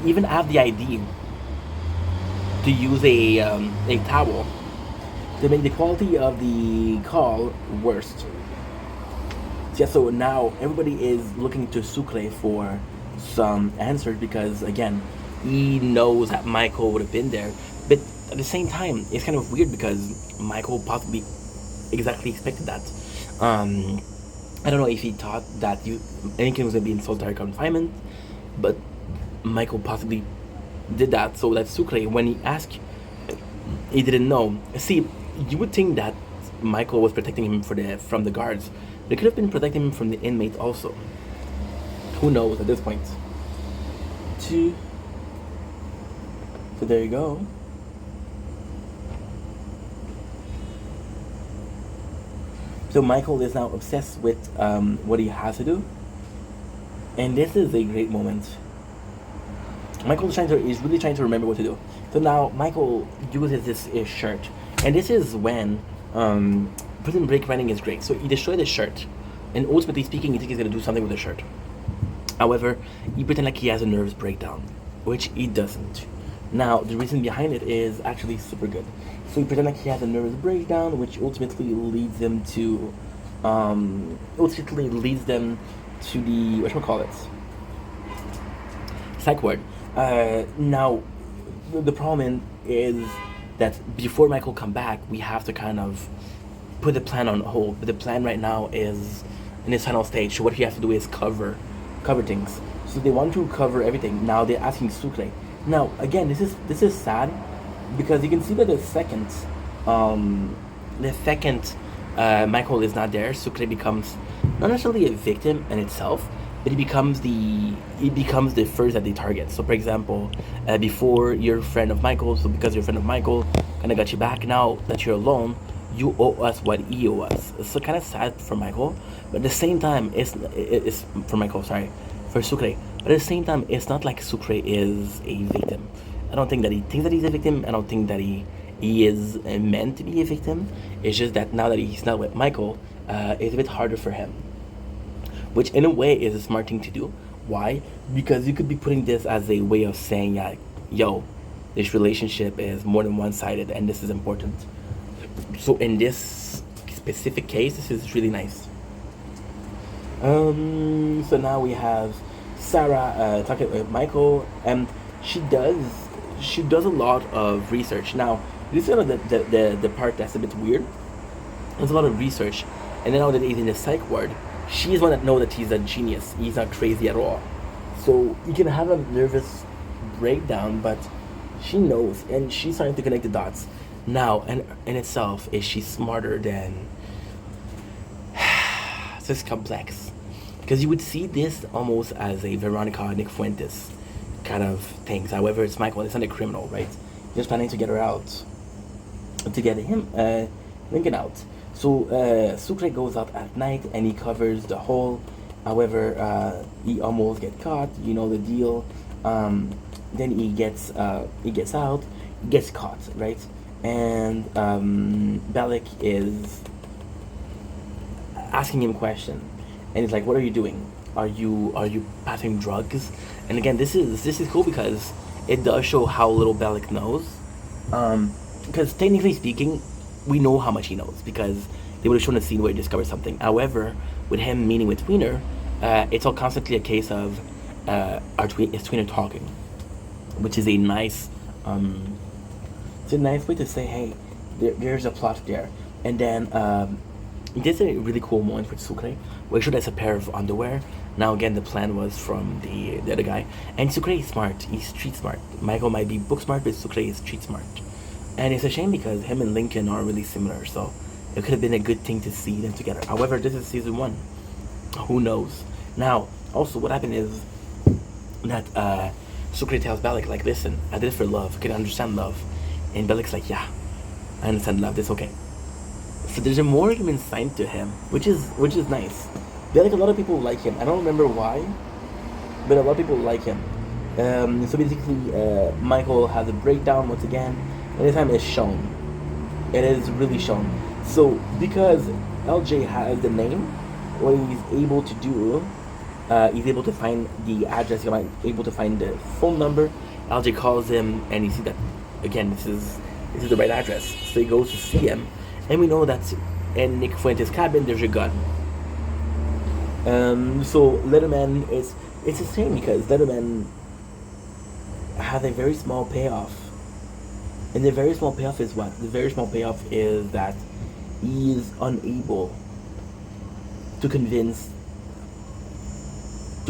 He even have the idea to use a towel to make the quality of the call worse. Yeah, so now everybody is looking to Sucre for some answers because, again, he knows that Michael would have been there. But at the same time, it's kind of weird because Michael possibly exactly expected that. I don't know if he thought that Anakin was going to be in solitary confinement, but Michael possibly did that. So that Sucre, when he asked, he didn't know. See, you would think that Michael was protecting him from the guards. They could have been protecting him from the inmate also. Who knows at this point? So there you go. So Michael is now obsessed with what he has to do. And this is a great moment. Michael is really trying to remember what to do. So now Michael uses his shirt. And this is when Prison Break writing is great. So he destroyed the shirt, and ultimately speaking, he thinks he's gonna do something with the shirt. However, he pretends like he has a nervous breakdown, which he doesn't. Now, the reason behind it is actually super good. So he pretends like he has a nervous breakdown, which ultimately leads them to, the psych ward. Now, the problem is that before Michael come back, we have to kind of put the plan on hold. But the plan right now is in its final stage. So what you have to do is cover things. So they want to cover everything. Now they're asking Sucre. Now again, this is sad because you can see that the second Michael is not there, Sucre becomes not necessarily a victim in itself, but he becomes the first that they target. So for example, before you're a friend of Michael, so because you're a friend of Michael, kind of got you back. Now that you're alone, you owe us what he owe us. It's so kind of sad for Michael, but at the same time, it's for Michael. Sorry, for Sucre. But at the same time, it's not like Sucre is a victim. I don't think that he thinks that he's a victim. I don't think that he is meant to be a victim. It's just that now that he's not with Michael, it's a bit harder for him. Which in a way is a smart thing to do. Why? Because you could be putting this as a way of saying, yo, this relationship is more than one-sided and this is important. So in this specific case, this is really nice. So now we have Sarah talking with Michael, and she does a lot of research. Now, this is the part that's a bit weird. There's a lot of research, and then now that he's in the psych ward, she's one that knows that he's a genius. He's not crazy at all. So you can have a nervous breakdown, but she knows, and she's starting to connect the dots. Now, and in itself, is she smarter than... So it's complex. Because you would see this almost as a Veronica Nick Fuentes kind of things. However, it's Michael, it's not a criminal, right? Just planning to get her out. To get him, Lincoln out. So, Sucre goes out at night and he covers the hole. However, he almost gets caught, you know the deal. Then he gets out, he gets caught, right? And Bellic is asking him a question, and he's like, "What are you doing? Are you passing drugs?" And again, this is cool because it does show how little Bellic knows. Because technically speaking, we know how much he knows because they would have shown a scene where he discovered something. However, with him meeting with Tweener, it's all constantly a case of is Tweener talking, which is a nice, it's a nice way to say, hey, there's a plot there. And then this is a really cool moment with Sucre, where he showed us a pair of underwear. Now again, the plan was from the other guy, and Sucre is smart. He's street smart. Michael might be book smart, but Sucre is street smart. And it's a shame because him and Lincoln are really similar, so it could have been a good thing to see them together. However, this is season 1. Who knows? Now, also, what happened is that Sucre tells Bellic, like, listen, I did it for love. I can understand love. And Bellic's like, yeah, I understand love. That's okay. So there's a more human side to him, which is nice. Bellic, a lot of people like him. I don't remember why, but a lot of people like him. So basically, Michael has a breakdown once again. And this time it's shown. It is really shown. So because LJ has the name, what he's able to do, he's able to find the address, he's able to find the phone number. LJ calls him and you see that, again, this is the right address. So he goes to see him. And we know that in Nick Fuentes' cabin there's a gun. So Letterman it's a shame because Letterman has a very small payoff. And the very small payoff is what? The very small payoff is that he is unable to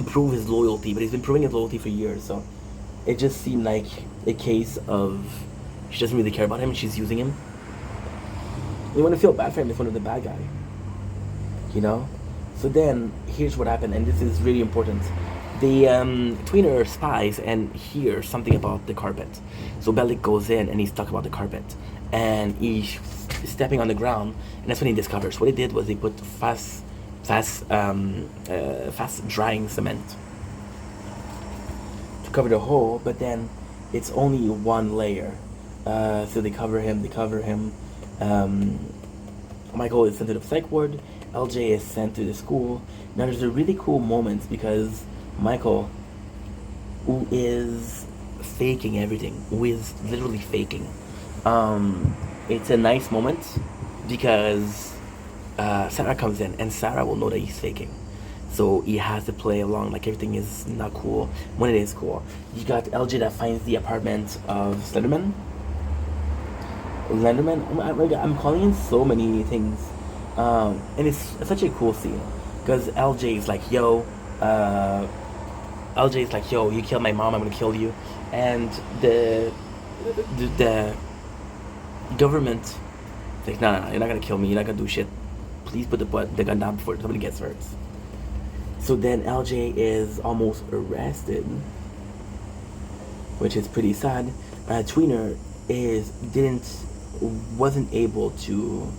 prove his loyalty, but he's been proving his loyalty for years, so it just seemed like a case of she doesn't really care about him and she's using him. You want to feel bad for him in front of the bad guy, you know? So then, here's what happened, and this is really important. The Tweener spies and hears something about the carpet. So Bellic goes in and he's talking about the carpet. And he's stepping on the ground, and that's when he discovers. What they did was they put fast drying cement to cover the hole, but then it's only one layer. So they cover him. Michael is sent to the psych ward. LJ is sent to the school. Now there's a really cool moment because Michael, who is faking everything, who is literally faking. It's a nice moment because Sarah comes in and Sarah will know that he's faking. So he has to play along like everything is not cool when it is cool. You got LJ that finds the apartment of Slenderman. I'm calling in so many things. And it's such a cool scene because LJ is like, yo, you killed my mom, I'm gonna kill you. And the government is like, no, you're not gonna kill me, you're not gonna do shit. Please put the gun down before somebody gets hurt. So then LJ is almost arrested, which is pretty sad. Tweener wasn't able to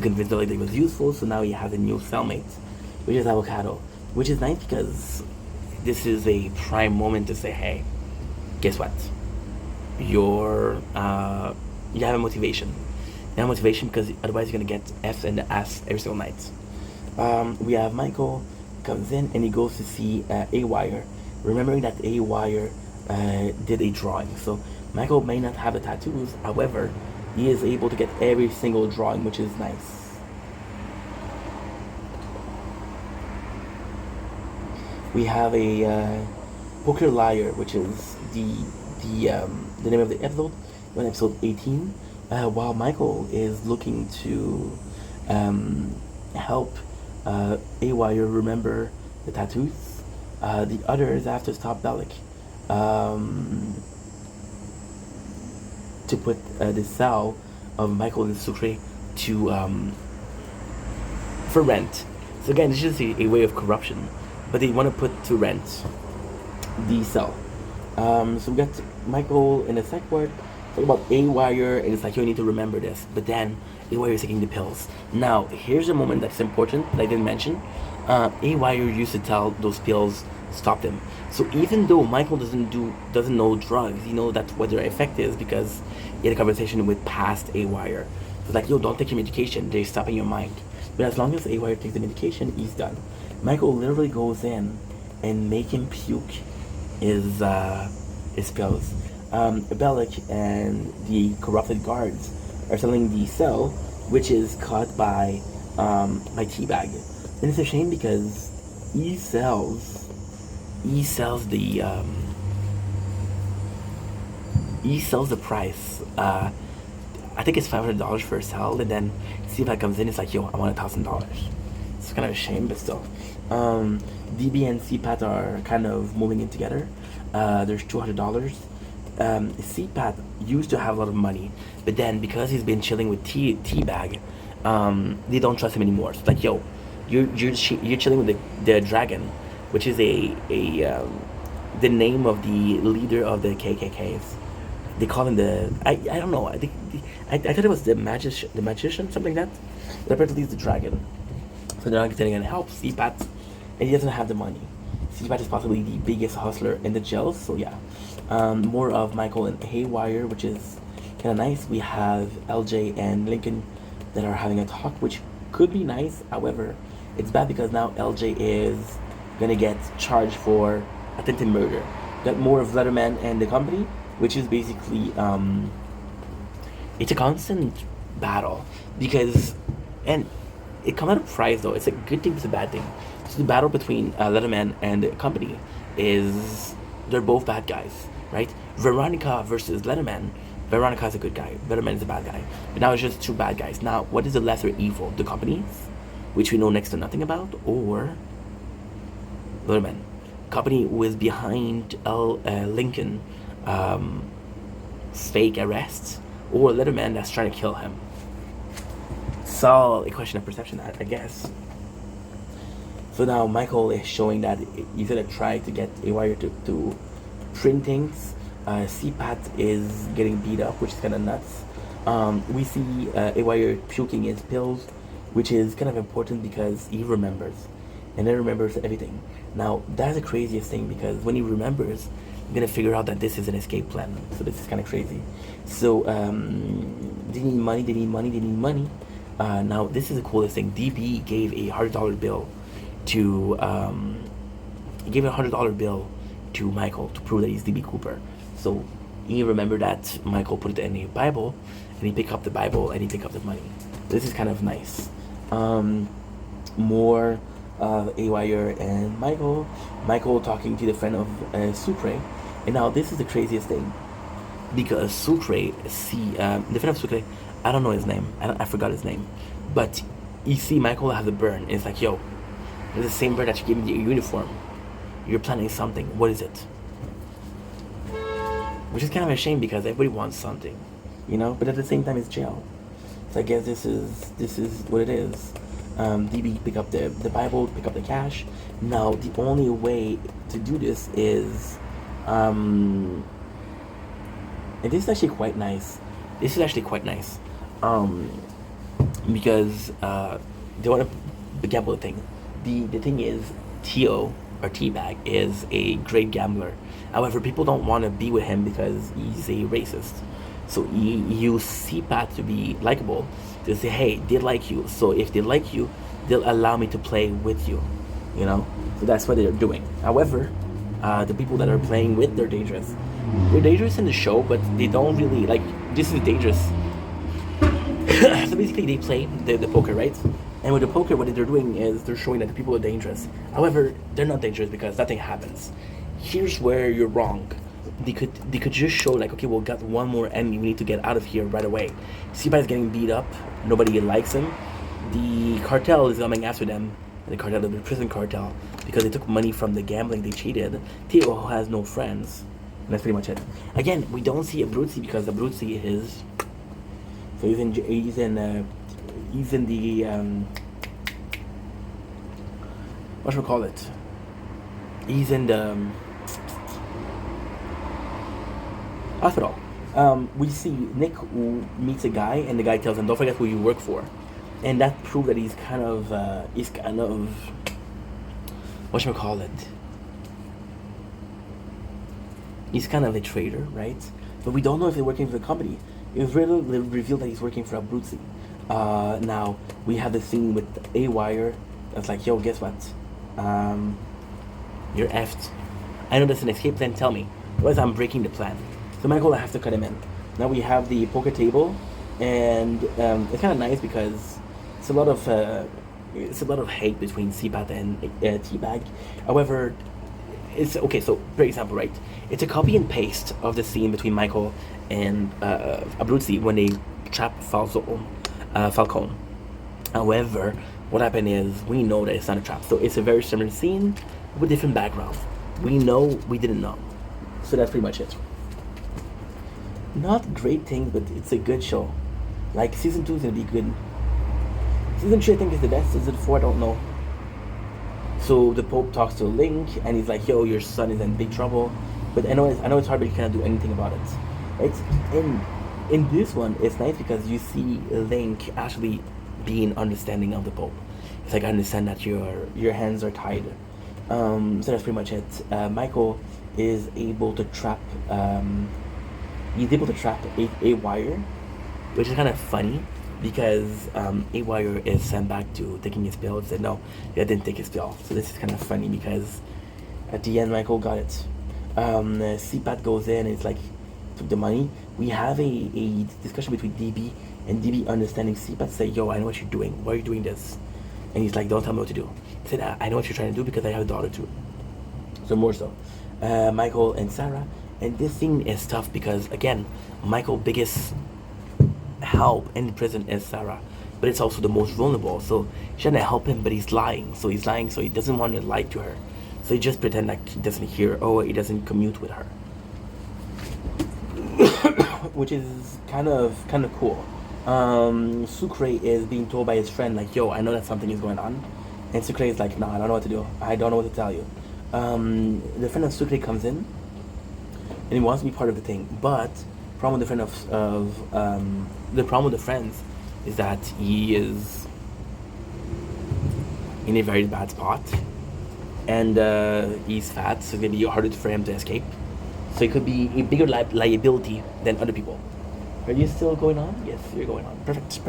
convince Bellic that he was useful, so now he has a new cellmate, which is Avocado, which is nice because this is a prime moment to say, hey, guess what? You have a motivation. You have a motivation because otherwise you're gonna get F and the ass every single night. We have Michael comes in and he goes to see A-Wire, remembering that A-Wire did a drawing. So Michael may not have the tattoos, however, he is able to get every single drawing, which is nice. We have a Poker Liar, which is the name of the episode, on episode 18. While Michael is looking to help A-Wire remember the tattoos, the others have to stop Bellic to put the cell of Michael and Sucre for rent. So again, it's just a way of corruption, but they want to put to rent the cell. So we got Michael in the psych ward, talk about A-Wire, and it's like, you need to remember this, but then A-Wire is taking the pills. Now, here's a moment that's important that I didn't mention. A-Wire used to tell those pills, stop them. So even though Michael doesn't know drugs, he knows that's what their effect is because he had a conversation with past A-Wire. So it's like, yo, don't take your medication, they're stopping your mind. But as long as A-Wire takes the medication, he's done. Michael literally goes in and make him puke his pills. Bellic and the corrupted guards are selling the cell, which is caught by Teabag, and it's a shame because he sells the price. I think it's $500 for a cell, and then Teabag comes in. It's like, yo, I want $1,000. It's kind of a shame, but still. DB and CPAT are kind of moving in together. There's $200. CPAT used to have a lot of money, but then because he's been chilling with Teabag, they don't trust him anymore. So it's like, yo, you're chilling with the dragon, which is the name of the leader of the KKKs. They call him I don't know. I think I thought it was the magician, something like that. But apparently he's the dragon. So they're not getting any help. CPAT, and he doesn't have the money. CPAT is possibly the biggest hustler in the jails. So yeah, more of Michael and Haywire, which is kind of nice. We have LJ and Lincoln that are having a talk, which could be nice. However, it's bad because now LJ is gonna get charged for attempted murder. Got more of Letterman and the company, which is basically it's a constant battle because, and it comes out of prize though. It's a good thing, it's a bad thing. So the battle between Letterman and the company is they're both bad guys, right? Veronica versus Letterman. Veronica's a good guy. Letterman is a bad guy. But now it's just two bad guys. Now, what is the lesser evil? The companies, which we know next to nothing about, or Letterman? Company who is behind Lincoln fake arrests, or Letterman that's trying to kill him. It's all a question of perception, I guess. So now Michael is showing that he's gonna try to get Haywire to print things. CPAT is getting beat up, which is kind of nuts. We see Haywire puking his pills, which is kind of important because he remembers, and he remembers everything. Now that's the craziest thing because when he remembers, I'm gonna figure out that this is an escape plan. So this is kind of crazy. So they need money. They need money. They need money. Now this is the coolest thing. DB gave a $100 bill to to Michael to prove that he's DB Cooper. So he remembered that Michael put it in a Bible, and he picked up the Bible and he picked up the money. This is kind of nice. More Haywire and Michael talking to the friend of Sucre. And now this is the craziest thing because Sucre, the friend of Sucre, I don't know his name. I forgot his name, but you see Michael has a burn. And it's like, yo, it's the same burn that you gave me the uniform. You're planning something. What is it? Which is kind of a shame because everybody wants something, you know. But at the same time, it's jail. So I guess this is what it is. DB pick up the Bible, pick up the cash. Now the only way to do this is, and this is actually quite nice. Because they want to gamble the thing. The thing is, T.O. or Teabag is a great gambler. However, people don't want to be with him because he's a racist. So he used CPAT to be likable. To say, hey, they like you. So if they like you, they'll allow me to play with you. You know? So that's what they're doing. However, the people that are playing with, they're dangerous. They're dangerous in the show, but they don't really, like, this is dangerous. So basically they play the poker, right? And with the poker, what they're doing is they're showing that the people are dangerous. However, they're not dangerous because nothing happens. Here's where you're wrong. They could just show like, okay, we'll got one more enemy, we need to get out of here right away. CPAT is getting beat up, nobody likes him. The cartel is coming after them, the prison cartel, because they took money from the gambling, they cheated. Theo has no friends, and that's pretty much it. Again, we don't see Abruzzi because Abruzzi is, so he's in the what should we call it? He's in the hospital. We see Nick who meets a guy, and the guy tells him, "Don't forget who you work for," and that proves that he's kind of what should we call it? He's kind of a traitor, right? But we don't know if he's working for the company. It was really revealed that he's working for Abruzzi. Now we have the scene with Haywire. That's like, yo, guess what? You're effed. I know there's an escape plan, tell me. Otherwise I'm breaking the plan. So Michael, I have to cut him in. Now we have the poker table, and it's kind of nice because it's a lot of hate between CPAT and Teabag. However, it's okay. So, for example, right, it's a copy and paste of the scene between Michael and Abruzzi when they trap Falcone. However, what happened is we know that it's not a trap, so it's a very similar scene with different background. We know we didn't know, so that's pretty much it. Not great things, but it's a good show. Like season 2 is gonna be good. Season 3 I think is the best. Season 4 I don't know. So the Pope talks to Link and he's like, "Yo, your son is in big trouble." But I know it's hard, but you cannot do anything about it. It's in this one it's nice because you see Link actually being understanding of the Pope. It's like, I understand that your hands are tied. So that's pretty much it. Michael is able to trap. He's able to trap a wire, which is kind of funny because a wire is sent back to taking his pill and said no, I didn't take his pill. So this is kind of funny because at the end Michael got it. CPAT goes in and it's like, took the money. We have a discussion between DB and DB understanding CPAT say, "Yo, I know what you're doing. Why are you doing this?" And he's like, "Don't tell me what to do." He said, "I know what you're trying to do because I have a daughter too." So more so. Michael and Sarah. And this scene is tough because, again, Michael's biggest help in prison is Sarah. But it's also the most vulnerable. So she's trying to help him, but he's lying. So he's lying, so he doesn't want to lie to her. So he just pretend like he doesn't hear, or he doesn't commute with her. Which is kind of cool. Sucre is being told by his friend, like, "Yo, I know that something is going on." And Sucre is like, "No, I don't know what to do. I don't know what to tell you." The friend of Sucre comes in, and he wants to be part of the thing. But the problem with the problem with the friends is that he is in a very bad spot, and he's fat, so it's gonna be harder for him to escape. So it could be a bigger liability than other people. Are you still going on? Yes, you're going on. Perfect.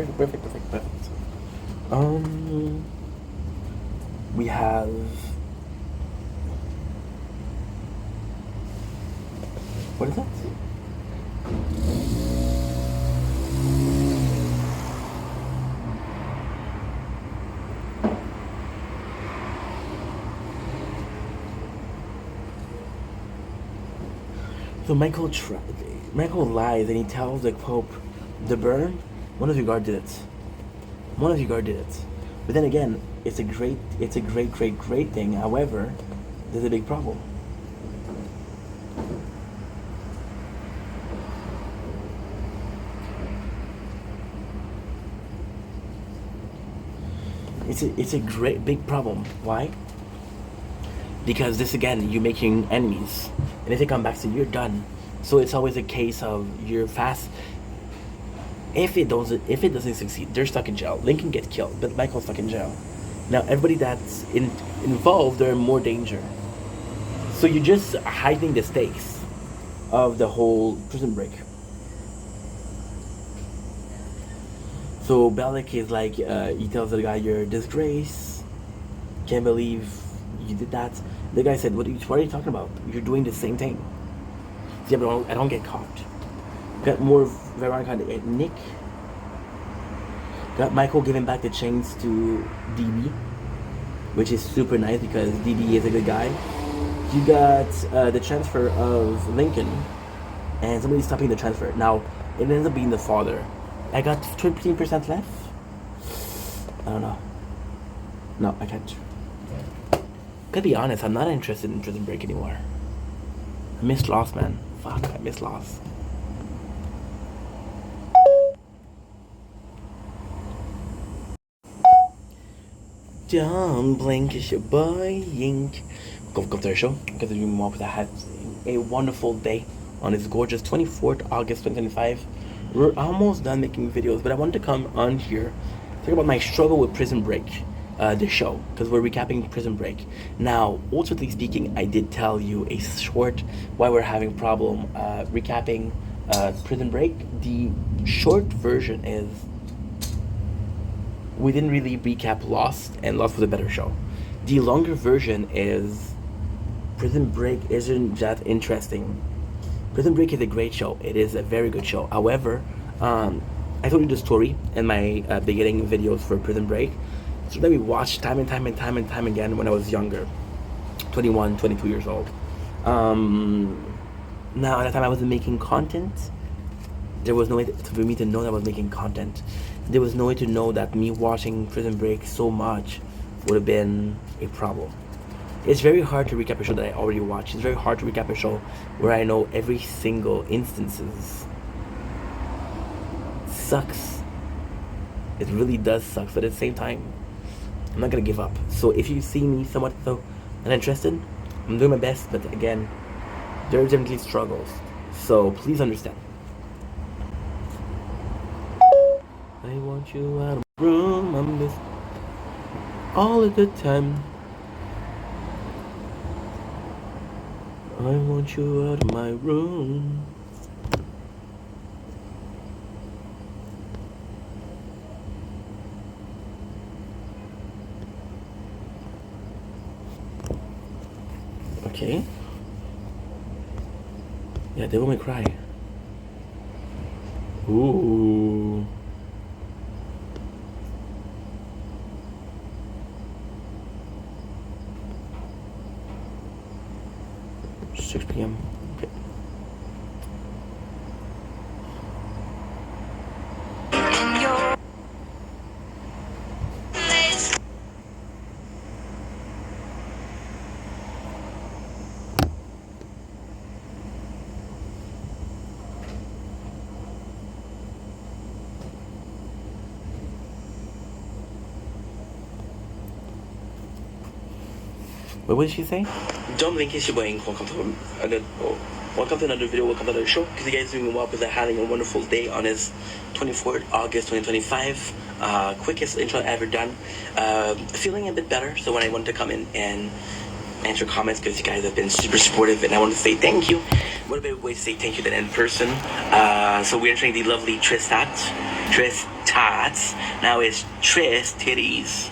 We have. What is that? So Michael lies and he tells the Pope, "The burn, one of you guard did it. One of you guard did it." But then again, it's a great thing. However, there's a big problem. It's a great big problem. Why? Because this again, you're making enemies, and if they come back, so you're done. So it's always a case of you're fast. If it doesn't succeed, they're stuck in jail. Lincoln gets killed, but Michael's stuck in jail. Now everybody that's involved, they're in more danger. So you're just heightening the stakes of the whole Prison Break. So Bellic is like, he tells the guy, "You're a disgrace. Can't believe you did that." The guy said, what are you talking about? You're doing the same thing." Yeah, but I don't get caught. Got more Veronica and Nick. Got Michael giving back the chains to DB, which is super nice because DB is a good guy. You got the transfer of Lincoln, and somebody's stopping the transfer. Now, it ends up being the father. I got 15% left. I don't know. No, I can't. Gotta be honest, I'm not interested in Prison Break anymore. I miss Lost, man. Fuck, I miss Lost. Don't blink, it's your boy Yink. Welcome to the show. Because you more because I had a wonderful day on this gorgeous 24th August 2025. We're almost done making videos, but I wanted to come on here talk about my struggle with Prison Break. The show, because we're recapping Prison Break. Now, ultimately speaking, I did tell you a short why we're having problem recapping Prison Break. The short version is we didn't really recap Lost, and Lost was a better show. The longer version is Prison Break isn't that interesting. Prison Break is a great show. It is a very good show. However, I told you the story in my beginning videos for Prison Break. So that we watched time and time and time and time again when I was younger, 21, 22 years old. Now at the time I wasn't making content. There was no way for me to know that I was making content. There was no way to know that me watching Prison Break so much would have been a problem. It's very hard to recap a show that I already watched. It's very hard to recap a show where I know every single instances. Sucks. It really does suck. But at the same time, I'm not gonna give up. So if you see me somewhat so uninterested, I'm doing my best. But again, there are definitely struggles. So please understand. I want you out of the room. I miss all of the time. I want you out of my room. Okay. Yeah, Devil May Cry. Ooh. 6 p.m. Okay. What did she say? Don't blink, it's your boy Ink. Welcome to another video, welcome to another show. Because you guys doing well, because I'm having a wonderful day on this 24th August 2025. Quickest intro ever done. Feeling a bit better, so when I wanted to come in and answer comments, because you guys have been super supportive, and I want to say thank you. What a better way to say thank you than in person. So we're entering the lovely Tristats. Now it's Tris Titties.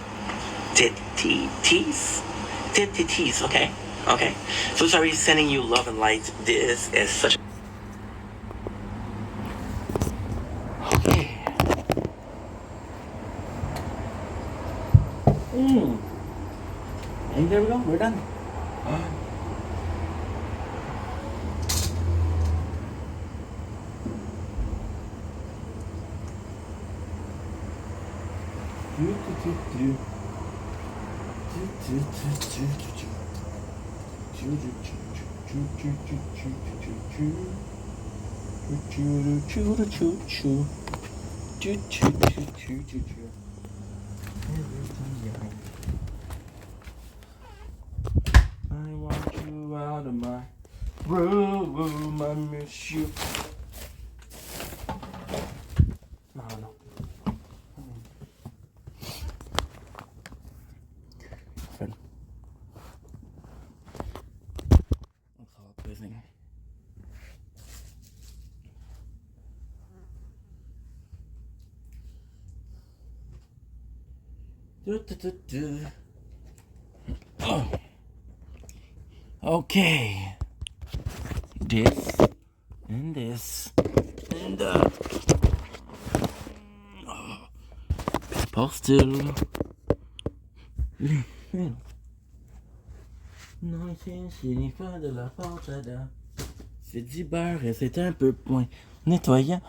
Titties, okay. So sorry, sending you love and light. This is such. Okay. And there we go. We're done. I want you out of my room, I miss you. No. Friend. Alcohol poisoning. Oh. Okay. This and this and postal. Non, c'est ni pas de la portada. C'est 10 beurre et c'est un peu point nettoyant.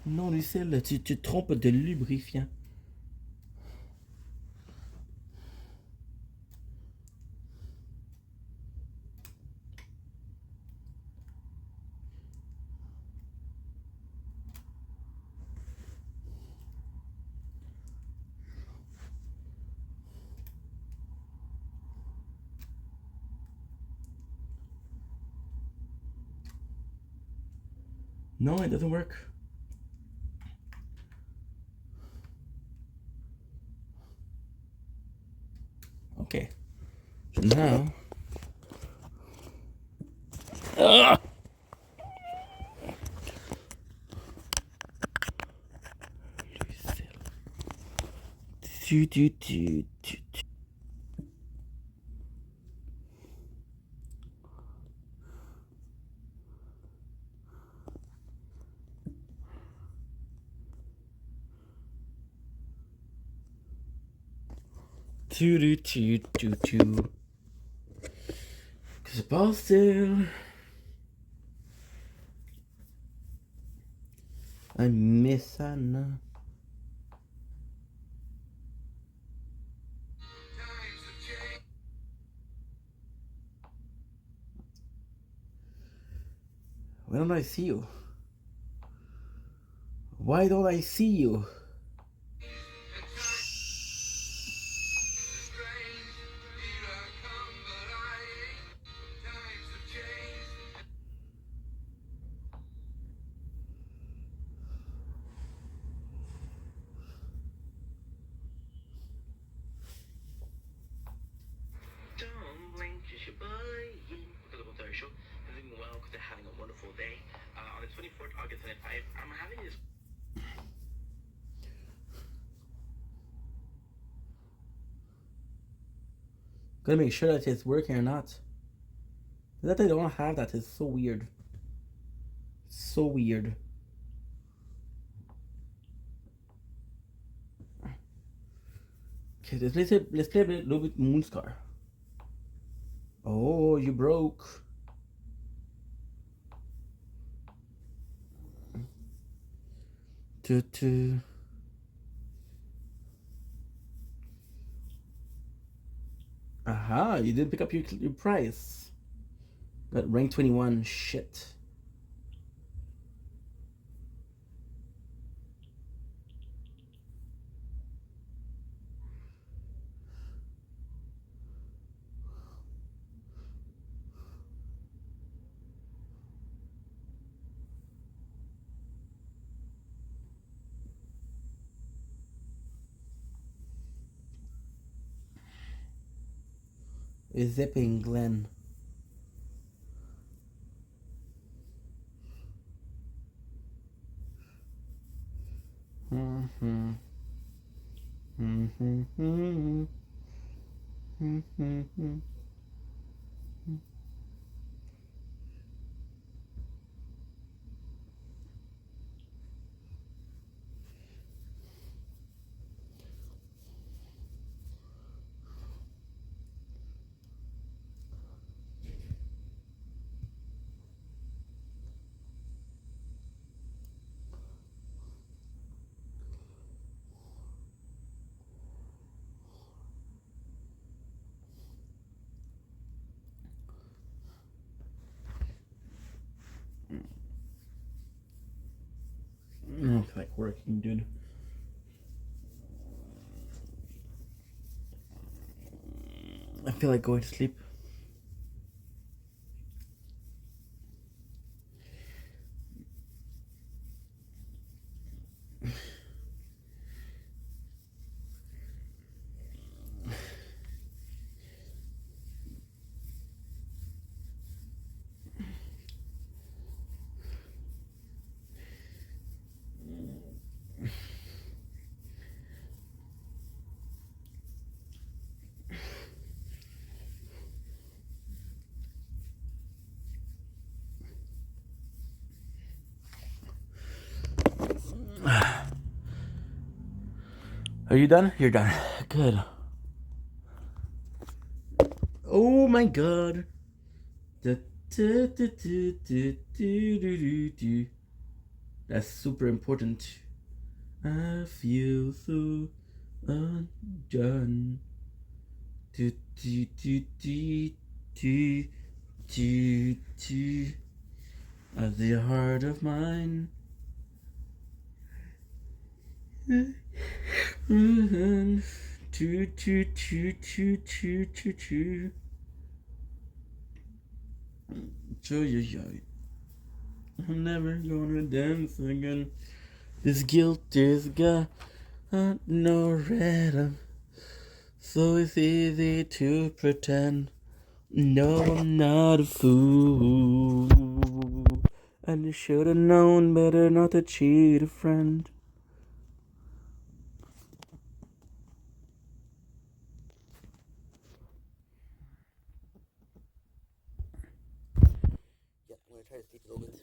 Non, Lucille, tu te trompes de lubrifiant. No, it doesn't work. Okay. So now. Cause Paul still. I miss Anna. Why don't I see you? Why don't I see you? Don't blink, just your boy. Welcome to our show. I'm doing well because they're having a wonderful day. On the 24th, August 25, I'm having this. Gotta make sure that it's working or not. That they don't have that is so weird. So weird. Okay, let's play a little bit Moonscar. Oh, you broke. Aha, you didn't pick up your prize. Got rank 21, shit. Is zipping Glenn. I don't feel like working, dude. I feel like going to sleep. Are you done? You're done. Good. Oh my god. That's super important. I feel so undone. Of the heart of mine. I'm never gonna dance again. This guilt is got no rhythm, so it's easy to pretend. No, I'm not a fool, and you should have known better not to cheat a friend. Yeah, I'm gonna try to sleep a little bit.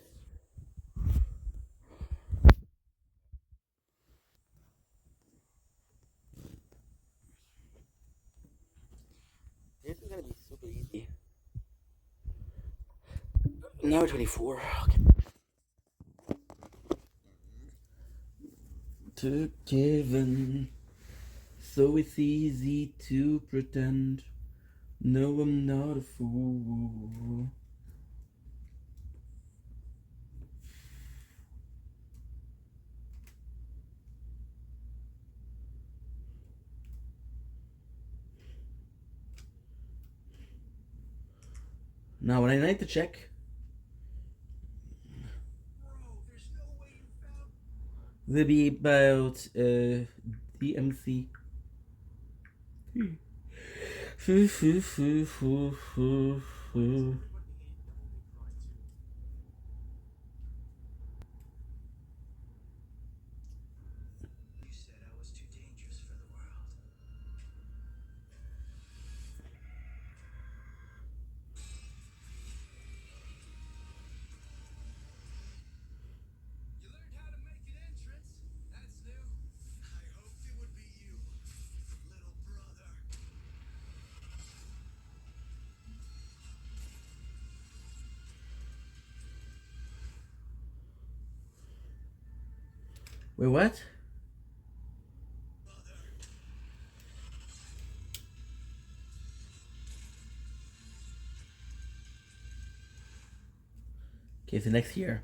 This is gonna be super easy. Now 24. Okay. To Kevin, so it's easy to pretend. No, I'm not a fool. Now, when I need to check, will be about DMC. Wait, what? Okay, so next year.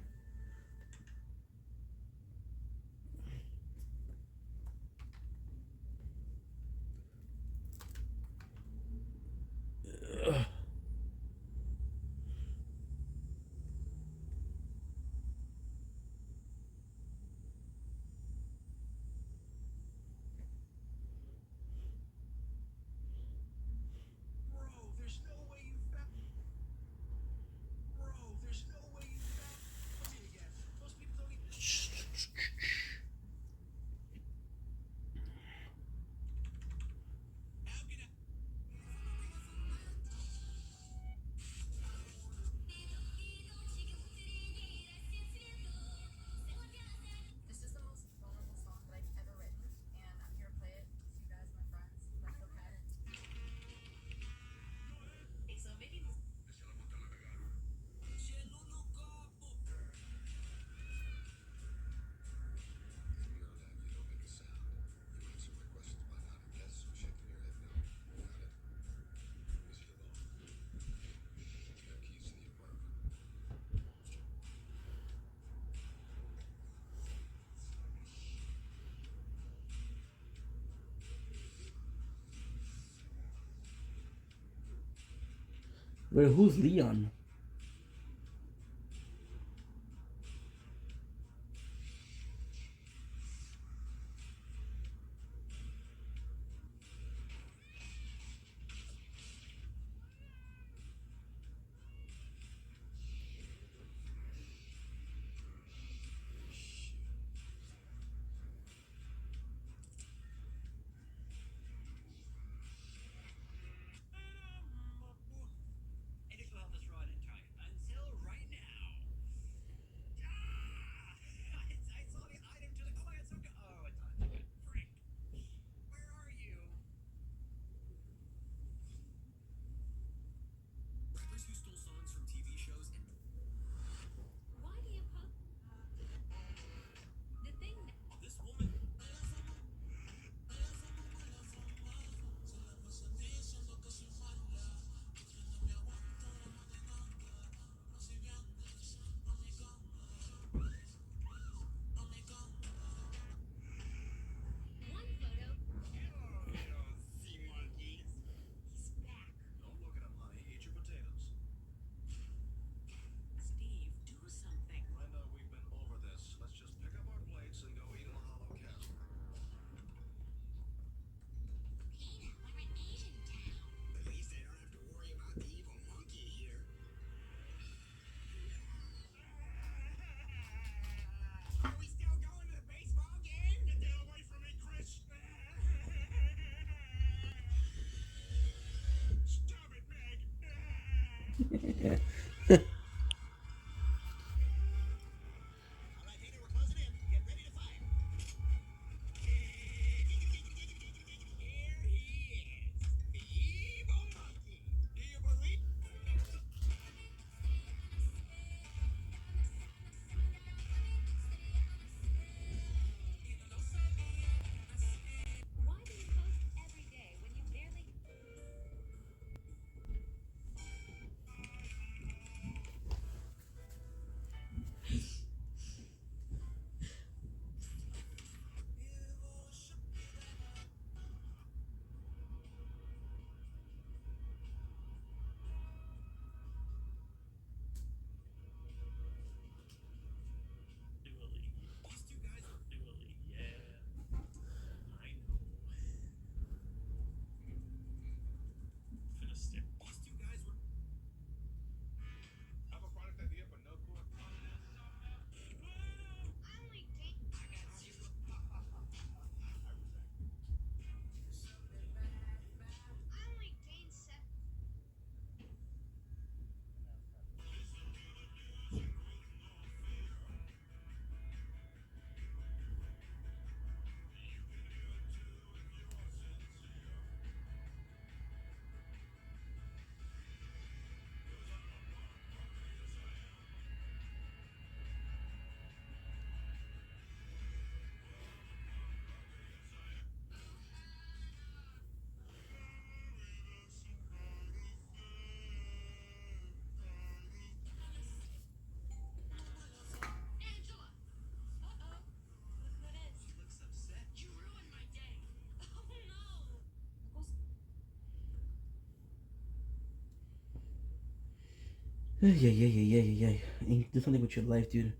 Wait, who's Leon? Yeah. Ink, do something with your life, dude.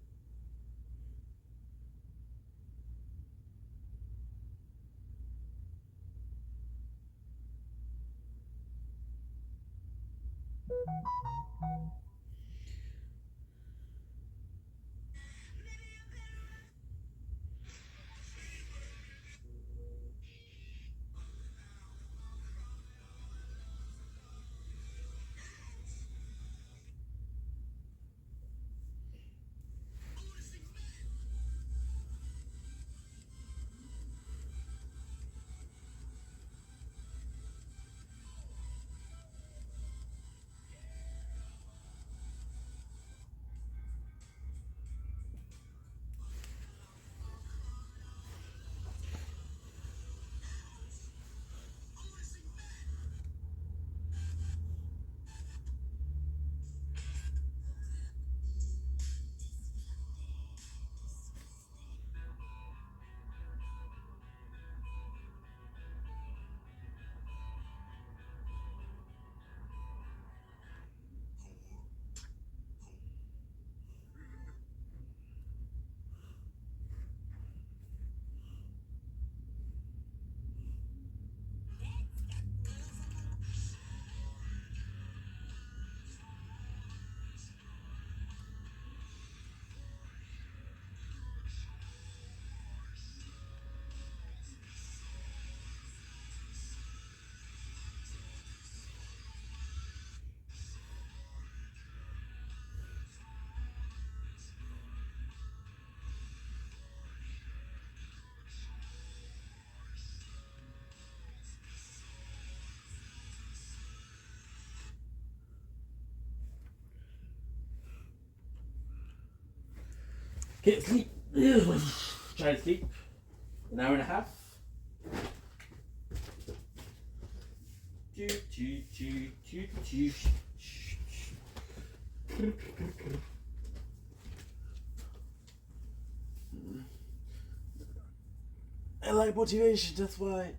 Can't sleep. Try to sleep. An hour and a half. I like motivation, that's why.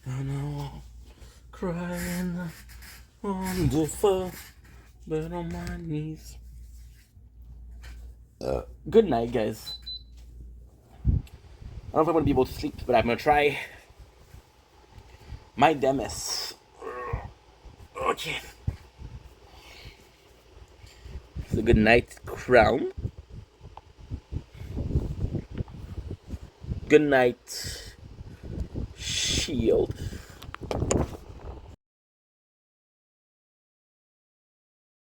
I know, crying on the floor, but on my knees. Good night, guys. I don't know if I'm gonna be able to sleep, but I'm gonna try. My Demis. Okay. It's a good night crown. Good night shield.